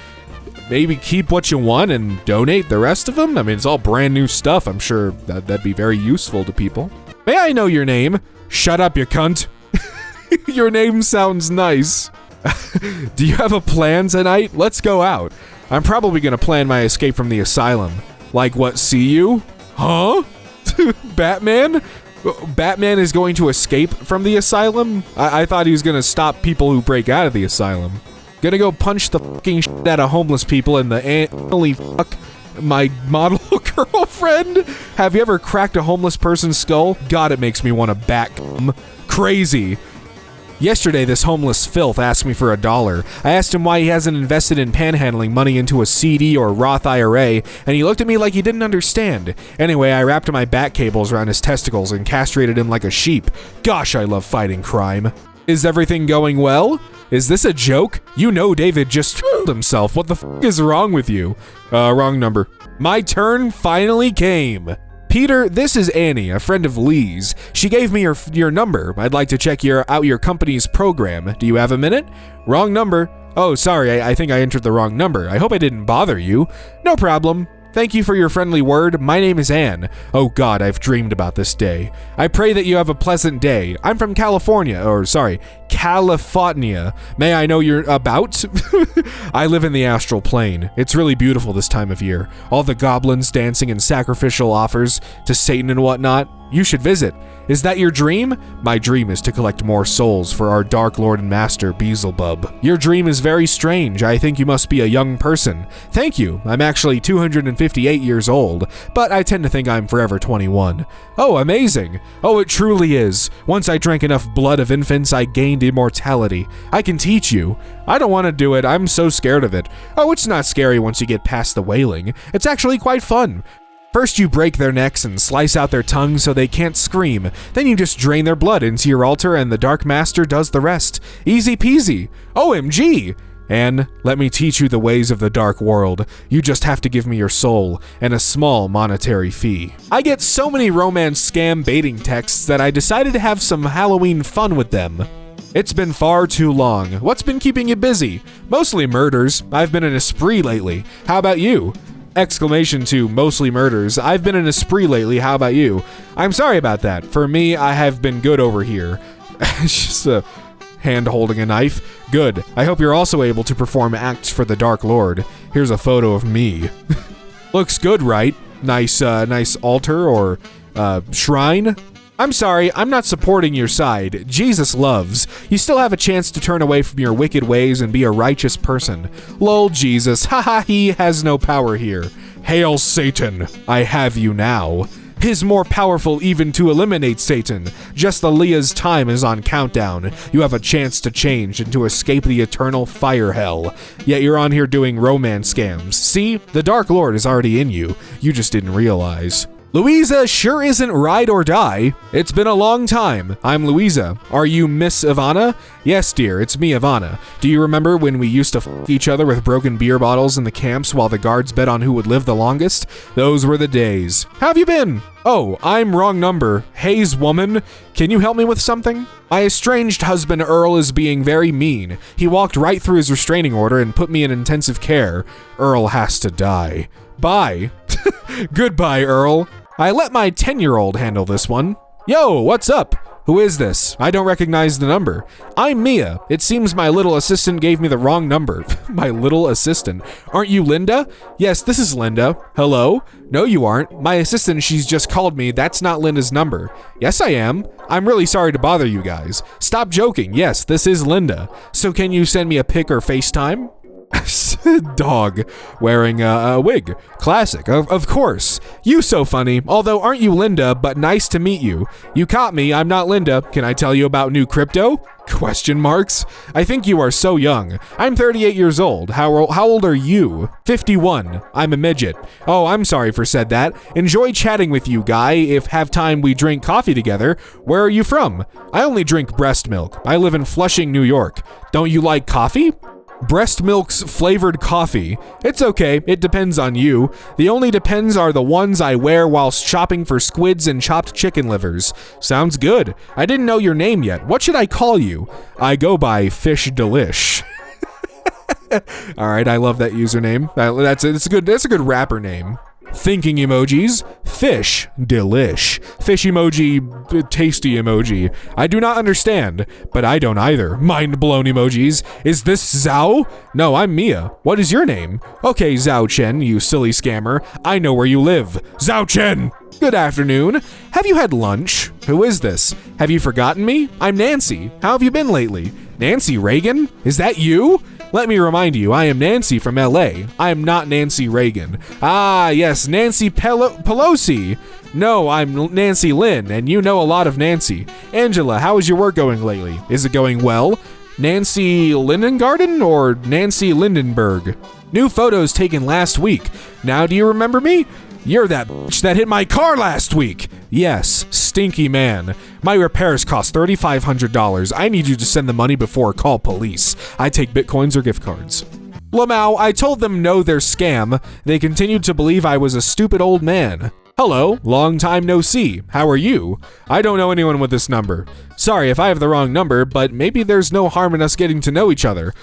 maybe keep what you want and donate the rest of them? I mean, it's all brand new stuff. I'm sure that'd be very useful to people. May I know your name? Shut up, you cunt. Your name sounds nice. Do you have a plan tonight? Let's go out. I'm probably gonna plan my escape from the asylum. Like what, see you? Huh? Batman? Batman is going to escape from the asylum? I thought he was gonna stop people who break out of the asylum. Gonna go punch the fucking shit out of homeless people in the holy fuck my model girlfriend? Have you ever cracked a homeless person's skull? God, it makes me want to back crazy. Yesterday, this homeless filth asked me for $1. I asked him why he hasn't invested in panhandling money into a CD or Roth IRA, and he looked at me like he didn't understand. Anyway, I wrapped my bat cables around his testicles and castrated him like a sheep. Gosh, I love fighting crime. Is everything going well? Is this a joke? You know David just killed himself. What the f is wrong with you? Wrong number. My turn finally came. Peter, this is Annie, a friend of Lee's. She gave me your number. I'd like to check out your company's program. Do you have a minute? Wrong number. Oh, sorry, I think I entered the wrong number. I hope I didn't bother you. No problem. Thank you for your friendly word. My name is Anne. Oh God, I've dreamed about this day. I pray that you have a pleasant day. I'm from California. May I know you're about? I live in the astral plane. It's really beautiful this time of year. All the goblins dancing in sacrificial offers to Satan and whatnot. You should visit. Is that your dream? My dream is to collect more souls for our Dark Lord and Master, Beelzebub. Your dream is very strange. I think you must be a young person. Thank you. I'm actually 258 years old, but I tend to think I'm forever 21. Oh, amazing. Oh, it truly is. Once I drank enough blood of infants, I gained immortality. I can teach you. I don't want to do it. I'm so scared of it. Oh, it's not scary once you get past the wailing. It's actually quite fun. First you break their necks and slice out their tongues so they can't scream. Then you just drain their blood into your altar and the Dark Master does the rest. Easy peasy. OMG! And let me teach you the ways of the dark world. You just have to give me your soul and a small monetary fee. I get so many romance scam baiting texts that I decided to have some Halloween fun with them. It's been far too long. What's been keeping you busy? Mostly murders. I've been in a spree lately. How about you? Exclamation to mostly murders. I've been in a spree lately. How about you? I'm sorry about that. For me, I have been good over here. It's just a hand holding a knife. Good. I hope you're also able to perform acts for the Dark Lord. Here's a photo of me. Looks good, right? Nice altar or shrine. I'm sorry, I'm not supporting your side. Jesus loves. You still have a chance to turn away from your wicked ways and be a righteous person. Lol, Jesus. Haha, he has no power here. Hail Satan. I have you now. He's more powerful even to eliminate Satan. Just the Leah's time is on countdown. You have a chance to change and to escape the eternal fire hell. Yet you're on here doing romance scams. See? The Dark Lord is already in you. You just didn't realize. Louisa sure isn't ride or die. It's been a long time. I'm Louisa. Are you Miss Ivana? Yes, dear, it's me, Ivana. Do you remember when we used to f each other with broken beer bottles in the camps while the guards bet on who would live the longest? Those were the days. How have you been? Oh, I'm wrong number. Hayes woman, can you help me with something? My estranged husband Earl is being very mean. He walked right through his restraining order and put me in intensive care. Earl has to die. Bye. Goodbye, Earl. I let my 10-year-old handle this one. Yo, what's up? Who is this? I don't recognize the number. I'm Mia. It seems my little assistant gave me the wrong number. My little assistant. Aren't you Linda? Yes, this is Linda. Hello? No, you aren't. My assistant, she's just called me. That's not Linda's number. Yes, I am. I'm really sorry to bother you guys. Stop joking. Yes, this is Linda. So can you send me a pic or FaceTime? Dog wearing a wig. Classic, of course. You so funny. Although, aren't you Linda, but nice to meet you. You caught me, I'm not Linda. Can I tell you about new crypto? Question marks? I think you are so young. I'm 38 years old. How old are you? 51. I'm a midget. Oh, I'm sorry for said that. Enjoy chatting with you, guy. If have time we drink coffee together. Where are you from? I only drink breast milk. I live in Flushing, New York. Don't you like coffee? Breast milk's flavored coffee. It's okay, it depends on you. The only depends are the ones I wear whilst shopping for squids and chopped chicken livers. Sounds good. I didn't know your name yet. What should I call you? I go by Fish Delish. All right, I love that username. That's a good rapper name. Thinking emojis, fish, delish. Fish emoji, tasty emoji. I do not understand, but I don't either. Mind blown emojis. Is this Zhao? No, I'm Mia. What is your name? Okay, Zhao Chen, you silly scammer. I know where you live. Zhao Chen! Good afternoon. Have you had lunch? Who is this? Have you forgotten me? I'm Nancy. How have you been lately? Nancy Reagan? Is that you? Let me remind you, I am Nancy from LA. I am not Nancy Reagan. Ah, yes, Nancy Pelosi. No, I'm Nancy Lynn, and you know a lot of Nancy. Angela, how is your work going lately? Is it going well? Nancy Lindengarten or Nancy Lindenberg? New photos taken last week. Now do you remember me? You're that bitch that hit my car last week. Yes, stinky man. My repairs cost $3,500. I need you to send the money before call police. I take bitcoins or gift cards. Lamau, I told them no, they're scam. They continued to believe I was a stupid old man. Hello, long time no see. How are you? I don't know anyone with this number. Sorry if I have the wrong number, but maybe there's no harm in us getting to know each other.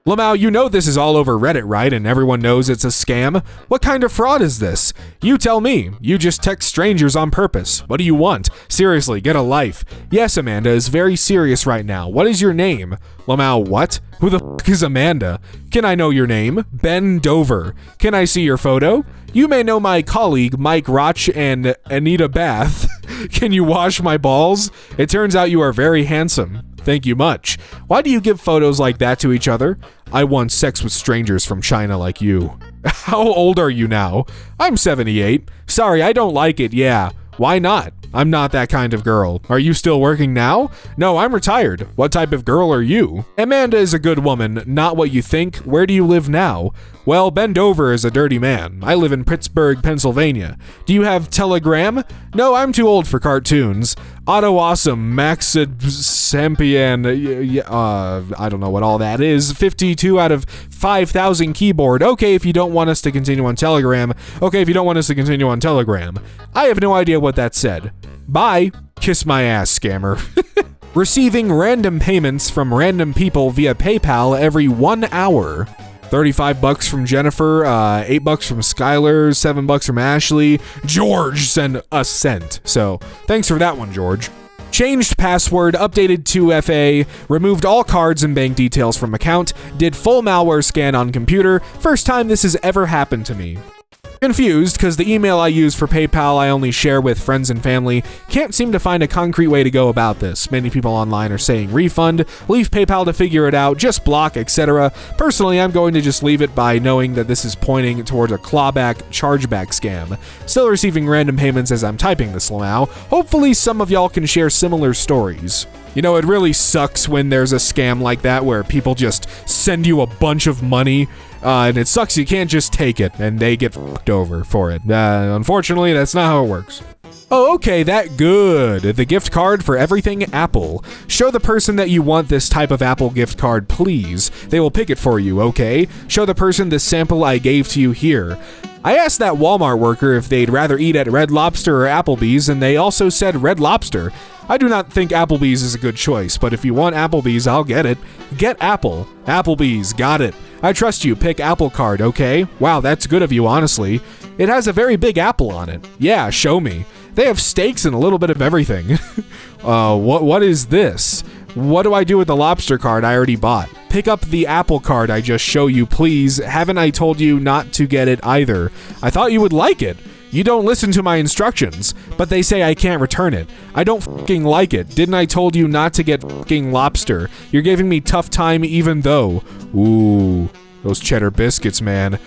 Lamau, you know this is all over Reddit, right? And everyone knows it's a scam? What kind of fraud is this? You tell me. You just text strangers on purpose. What do you want? Seriously, get a life. Yes, Amanda is very serious right now. What is your name? Lamau, what? Who the f*** is Amanda? Can I know your name? Ben Dover. Can I see your photo? You may know my colleague Mike Roch and Anita Bath. Can you wash my balls? It turns out you are very handsome. Thank you much. Why do you give photos like that to each other? I want sex with strangers from China like you. How old are you now? I'm 78. Sorry, I don't like it, yeah. Why not? I'm not that kind of girl. Are you still working now? No, I'm retired. What type of girl are you? Amanda is a good woman, not what you think. Where do you live now? Well, Ben Dover is a dirty man. I live in Pittsburgh, Pennsylvania. Do you have Telegram? No, I'm too old for cartoons. Auto Awesome, Maxid I don't know what all that is. 52 out of 5,000 keyboard. Okay, if you don't want us to continue on Telegram. Okay, if you don't want us to continue on Telegram. I have no idea what that said. Bye. Kiss my ass, scammer. Receiving random payments from random people via PayPal every 1 hour. $35 from Jennifer, $8 from Skylar, $7 from Ashley. George sent a cent. So thanks for that one, George. Changed password, updated 2FA, removed all cards and bank details from account, did full malware scan on computer. First time this has ever happened to me. Confused because the email I use for PayPal I only share with friends and family. Can't seem to find a concrete way to go about this. Many people online are saying refund, leave PayPal to figure it out, just block, etc. Personally, I'm going to just leave it by knowing that this is pointing towards a clawback, chargeback scam. Still receiving random payments as I'm typing this now. Hopefully some of y'all can share similar stories. You know, it really sucks when there's a scam like that where people just send you a bunch of money, and it sucks you can't just take it, and they get f***ed over for it. Unfortunately, that's not how it works. Oh, okay, that good. The gift card for everything Apple. Show the person that you want this type of Apple gift card, please. They will pick it for you, okay? Show the person the sample I gave to you here. I asked that Walmart worker if they'd rather eat at Red Lobster or Applebee's, and they also said Red Lobster. I do not think Applebee's is a good choice, but if you want Applebee's, I'll get it. Get Apple. Applebee's, got it. I trust you, pick Apple Card, okay? Wow, that's good of you, honestly. It has a very big apple on it. Yeah, show me. They have steaks and a little bit of everything. What is this? What do I do with the lobster card I already bought? Pick up the Apple Card I just show you, please. Haven't I told you not to get it either? I thought you would like it. You don't listen to my instructions, but they say I can't return it. I don't f***ing like it. Didn't I told you not to get f***ing lobster? You're giving me tough time even though. Ooh, those cheddar biscuits, man.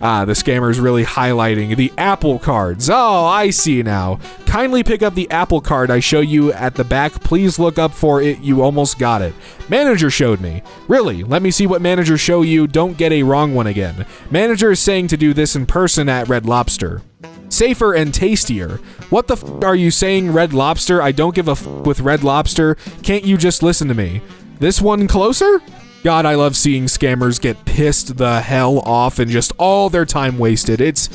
The scammer's really highlighting the Apple cards. Oh, I see now. Kindly pick up the Apple Card I show you at the back. Please look up for it. You almost got it. Manager showed me. Really? Let me see what manager show you. Don't get a wrong one again. Manager is saying to do this in person at Red Lobster. Safer and tastier. What the f*** are you saying, Red Lobster? I don't give a f*** with Red Lobster. Can't you just listen to me? This one closer? God, I love seeing scammers get pissed the hell off and just all their time wasted. It's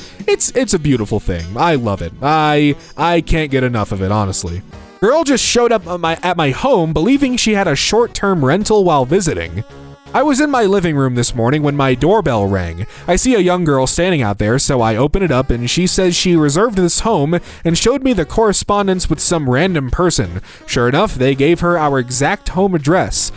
a beautiful thing. I love it. I can't get enough of it, honestly. Girl just showed up at my home believing she had a short-term rental while visiting. I was in my living room this morning when my doorbell rang. I see a young girl standing out there, so I open it up and she says she reserved this home and showed me the correspondence with some random person. Sure enough, they gave her our exact home address.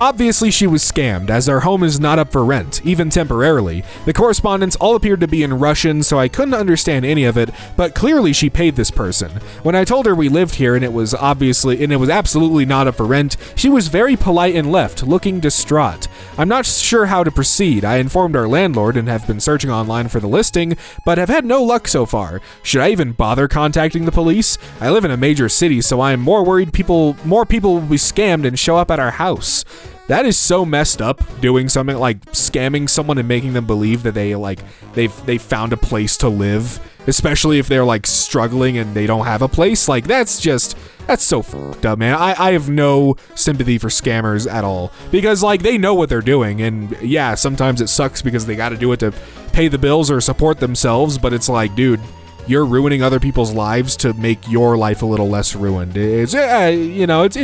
Obviously, she was scammed, as our home is not up for rent, even temporarily. The correspondence all appeared to be in Russian, so I couldn't understand any of it, but clearly she paid this person. When I told her we lived here and it was absolutely not up for rent, she was very polite and left, looking distraught. I'm not sure how to proceed. I informed our landlord and have been searching online for the listing, but have had no luck so far. Should I even bother contacting the police? I live in a major city, so I am more worried more people will be scammed and show up at our house. That is so messed up, doing something like scamming someone and making them believe that they found a place to live, especially if they're like struggling and they don't have a place. Like that's so fucked up, man. I have no sympathy for scammers at all, because like they know what they're doing, and yeah, sometimes it sucks because they got to do it to pay the bills or support themselves, but it's like, dude, you're ruining other people's lives to make your life a little less ruined. It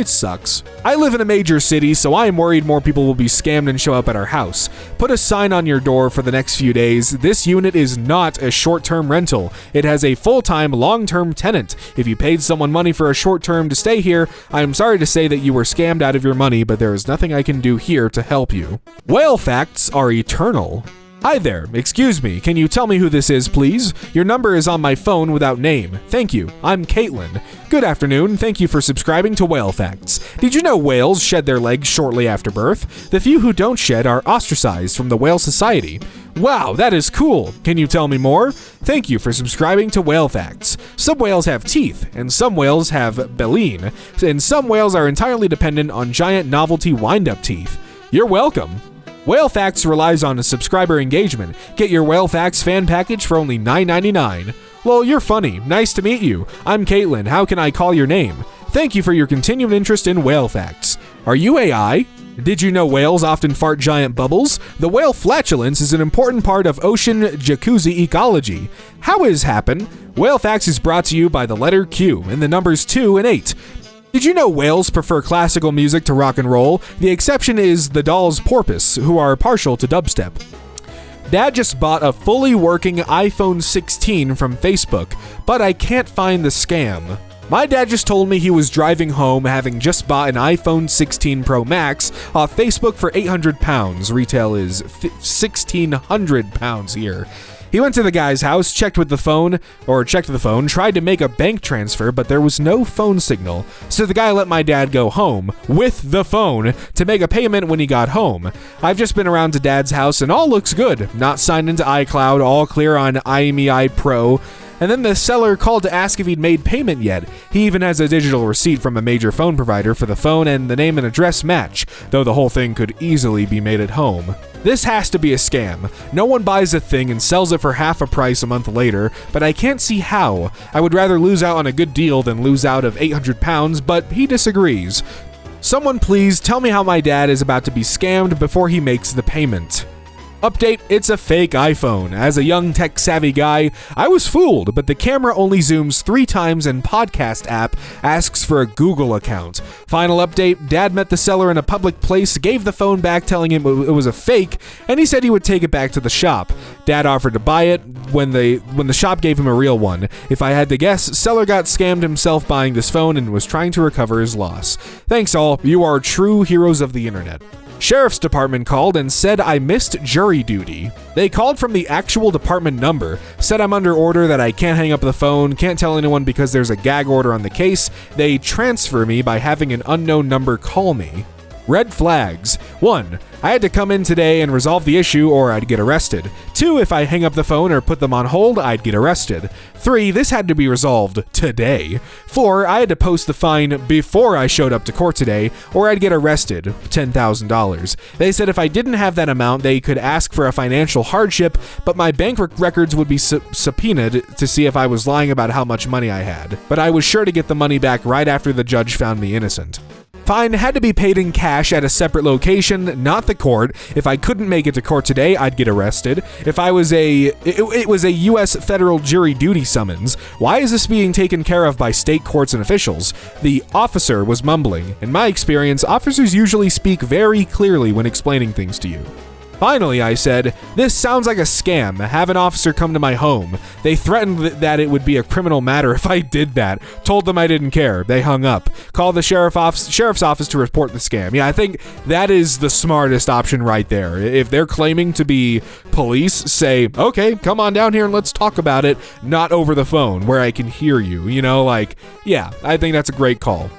sucks. I live in a major city, so I am worried more people will be scammed and show up at our house. Put a sign on your door for the next few days. This unit is not a short-term rental. It has a full-time, long-term tenant. If you paid someone money for a short term to stay here, I am sorry to say that you were scammed out of your money, but there is nothing I can do here to help you. Whale facts are eternal. Hi there, excuse me, can you tell me who this is, please? Your number is on my phone without name. Thank you, I'm Caitlin. Good afternoon, thank you for subscribing to Whale Facts. Did you know whales shed their legs shortly after birth? The few who don't shed are ostracized from the Whale Society. Wow, that is cool. Can you tell me more? Thank you for subscribing to Whale Facts. Some whales have teeth, and some whales have baleen, and some whales are entirely dependent on giant novelty wind-up teeth. You're welcome. Whale Facts relies on subscriber engagement. Get your Whale Facts fan package for only $9.99. Well, you're funny. Nice to meet you. I'm Caitlin. How can I call your name? Thank you for your continued interest in Whale Facts. Are you AI? Did you know whales often fart giant bubbles? The whale flatulence is an important part of ocean jacuzzi ecology. How is happen? Whale Facts is brought to you by the letter Q and the numbers 2 and 8. Did you know whales prefer classical music to rock and roll? The exception is the Dolls porpoise, who are partial to dubstep. Dad just bought a fully working iPhone 16 from Facebook, but I can't find the scam. My dad just told me he was driving home having just bought an iPhone 16 Pro Max off Facebook for £800. Retail is £1,600 here. He went to the guy's house, checked the phone, tried to make a bank transfer, but there was no phone signal. So the guy let my dad go home with the phone to make a payment when he got home. I've just been around to Dad's house and all looks good. Not signed into iCloud, all clear on IMEI Pro. And then the seller called to ask if he'd made payment yet. He even has a digital receipt from a major phone provider for the phone, and the name and address match, though the whole thing could easily be made at home. This has to be a scam. No one buys a thing and sells it for half a price a month later, but I can't see how. I would rather lose out on a good deal than lose out of £800, but he disagrees. Someone please tell me how my dad is about to be scammed before he makes the payment. Update, it's a fake iPhone. As a young tech-savvy guy, I was fooled, but the camera only zooms 3 times and podcast app asks for a Google account. Final update, Dad met the seller in a public place, gave the phone back telling him it was a fake, and he said he would take it back to the shop. Dad offered to buy it when the shop gave him a real one. If I had to guess, seller got scammed himself buying this phone and was trying to recover his loss. Thanks all, you are true heroes of the internet. Sheriff's Department called and said I missed jury duty. They called from the actual department number, said I'm under order, that I can't hang up the phone, can't tell anyone because there's a gag order on the case. They transfer me by having an unknown number call me. Red flags. 1. I had to come in today and resolve the issue or I'd get arrested. 2. If I hang up the phone or put them on hold, I'd get arrested. 3. This had to be resolved today. 4. I had to post the fine before I showed up to court today or I'd get arrested, $10,000. They said if I didn't have that amount, they could ask for a financial hardship, but my bank records would be subpoenaed to see if I was lying about how much money I had. But I was sure to get the money back right after the judge found me innocent. Fine had to be paid in cash at a separate location, not the court. If I couldn't make it to court today, I'd get arrested. If I was it was a U.S. federal jury duty summons. Why is this being taken care of by state courts and officials? The officer was mumbling. In my experience, officers usually speak very clearly when explaining things to you. Finally, I said, "This sounds like a scam. Have an officer come to my home. They threatened that it would be a criminal matter if I did that. Told them I didn't care. They hung up. Called the sheriff's office to report the scam." Yeah, I think that is the smartest option right there. If they're claiming to be police, say, "Okay, come on down here and let's talk about it," not over the phone where I can hear you. Yeah, I think that's a great call.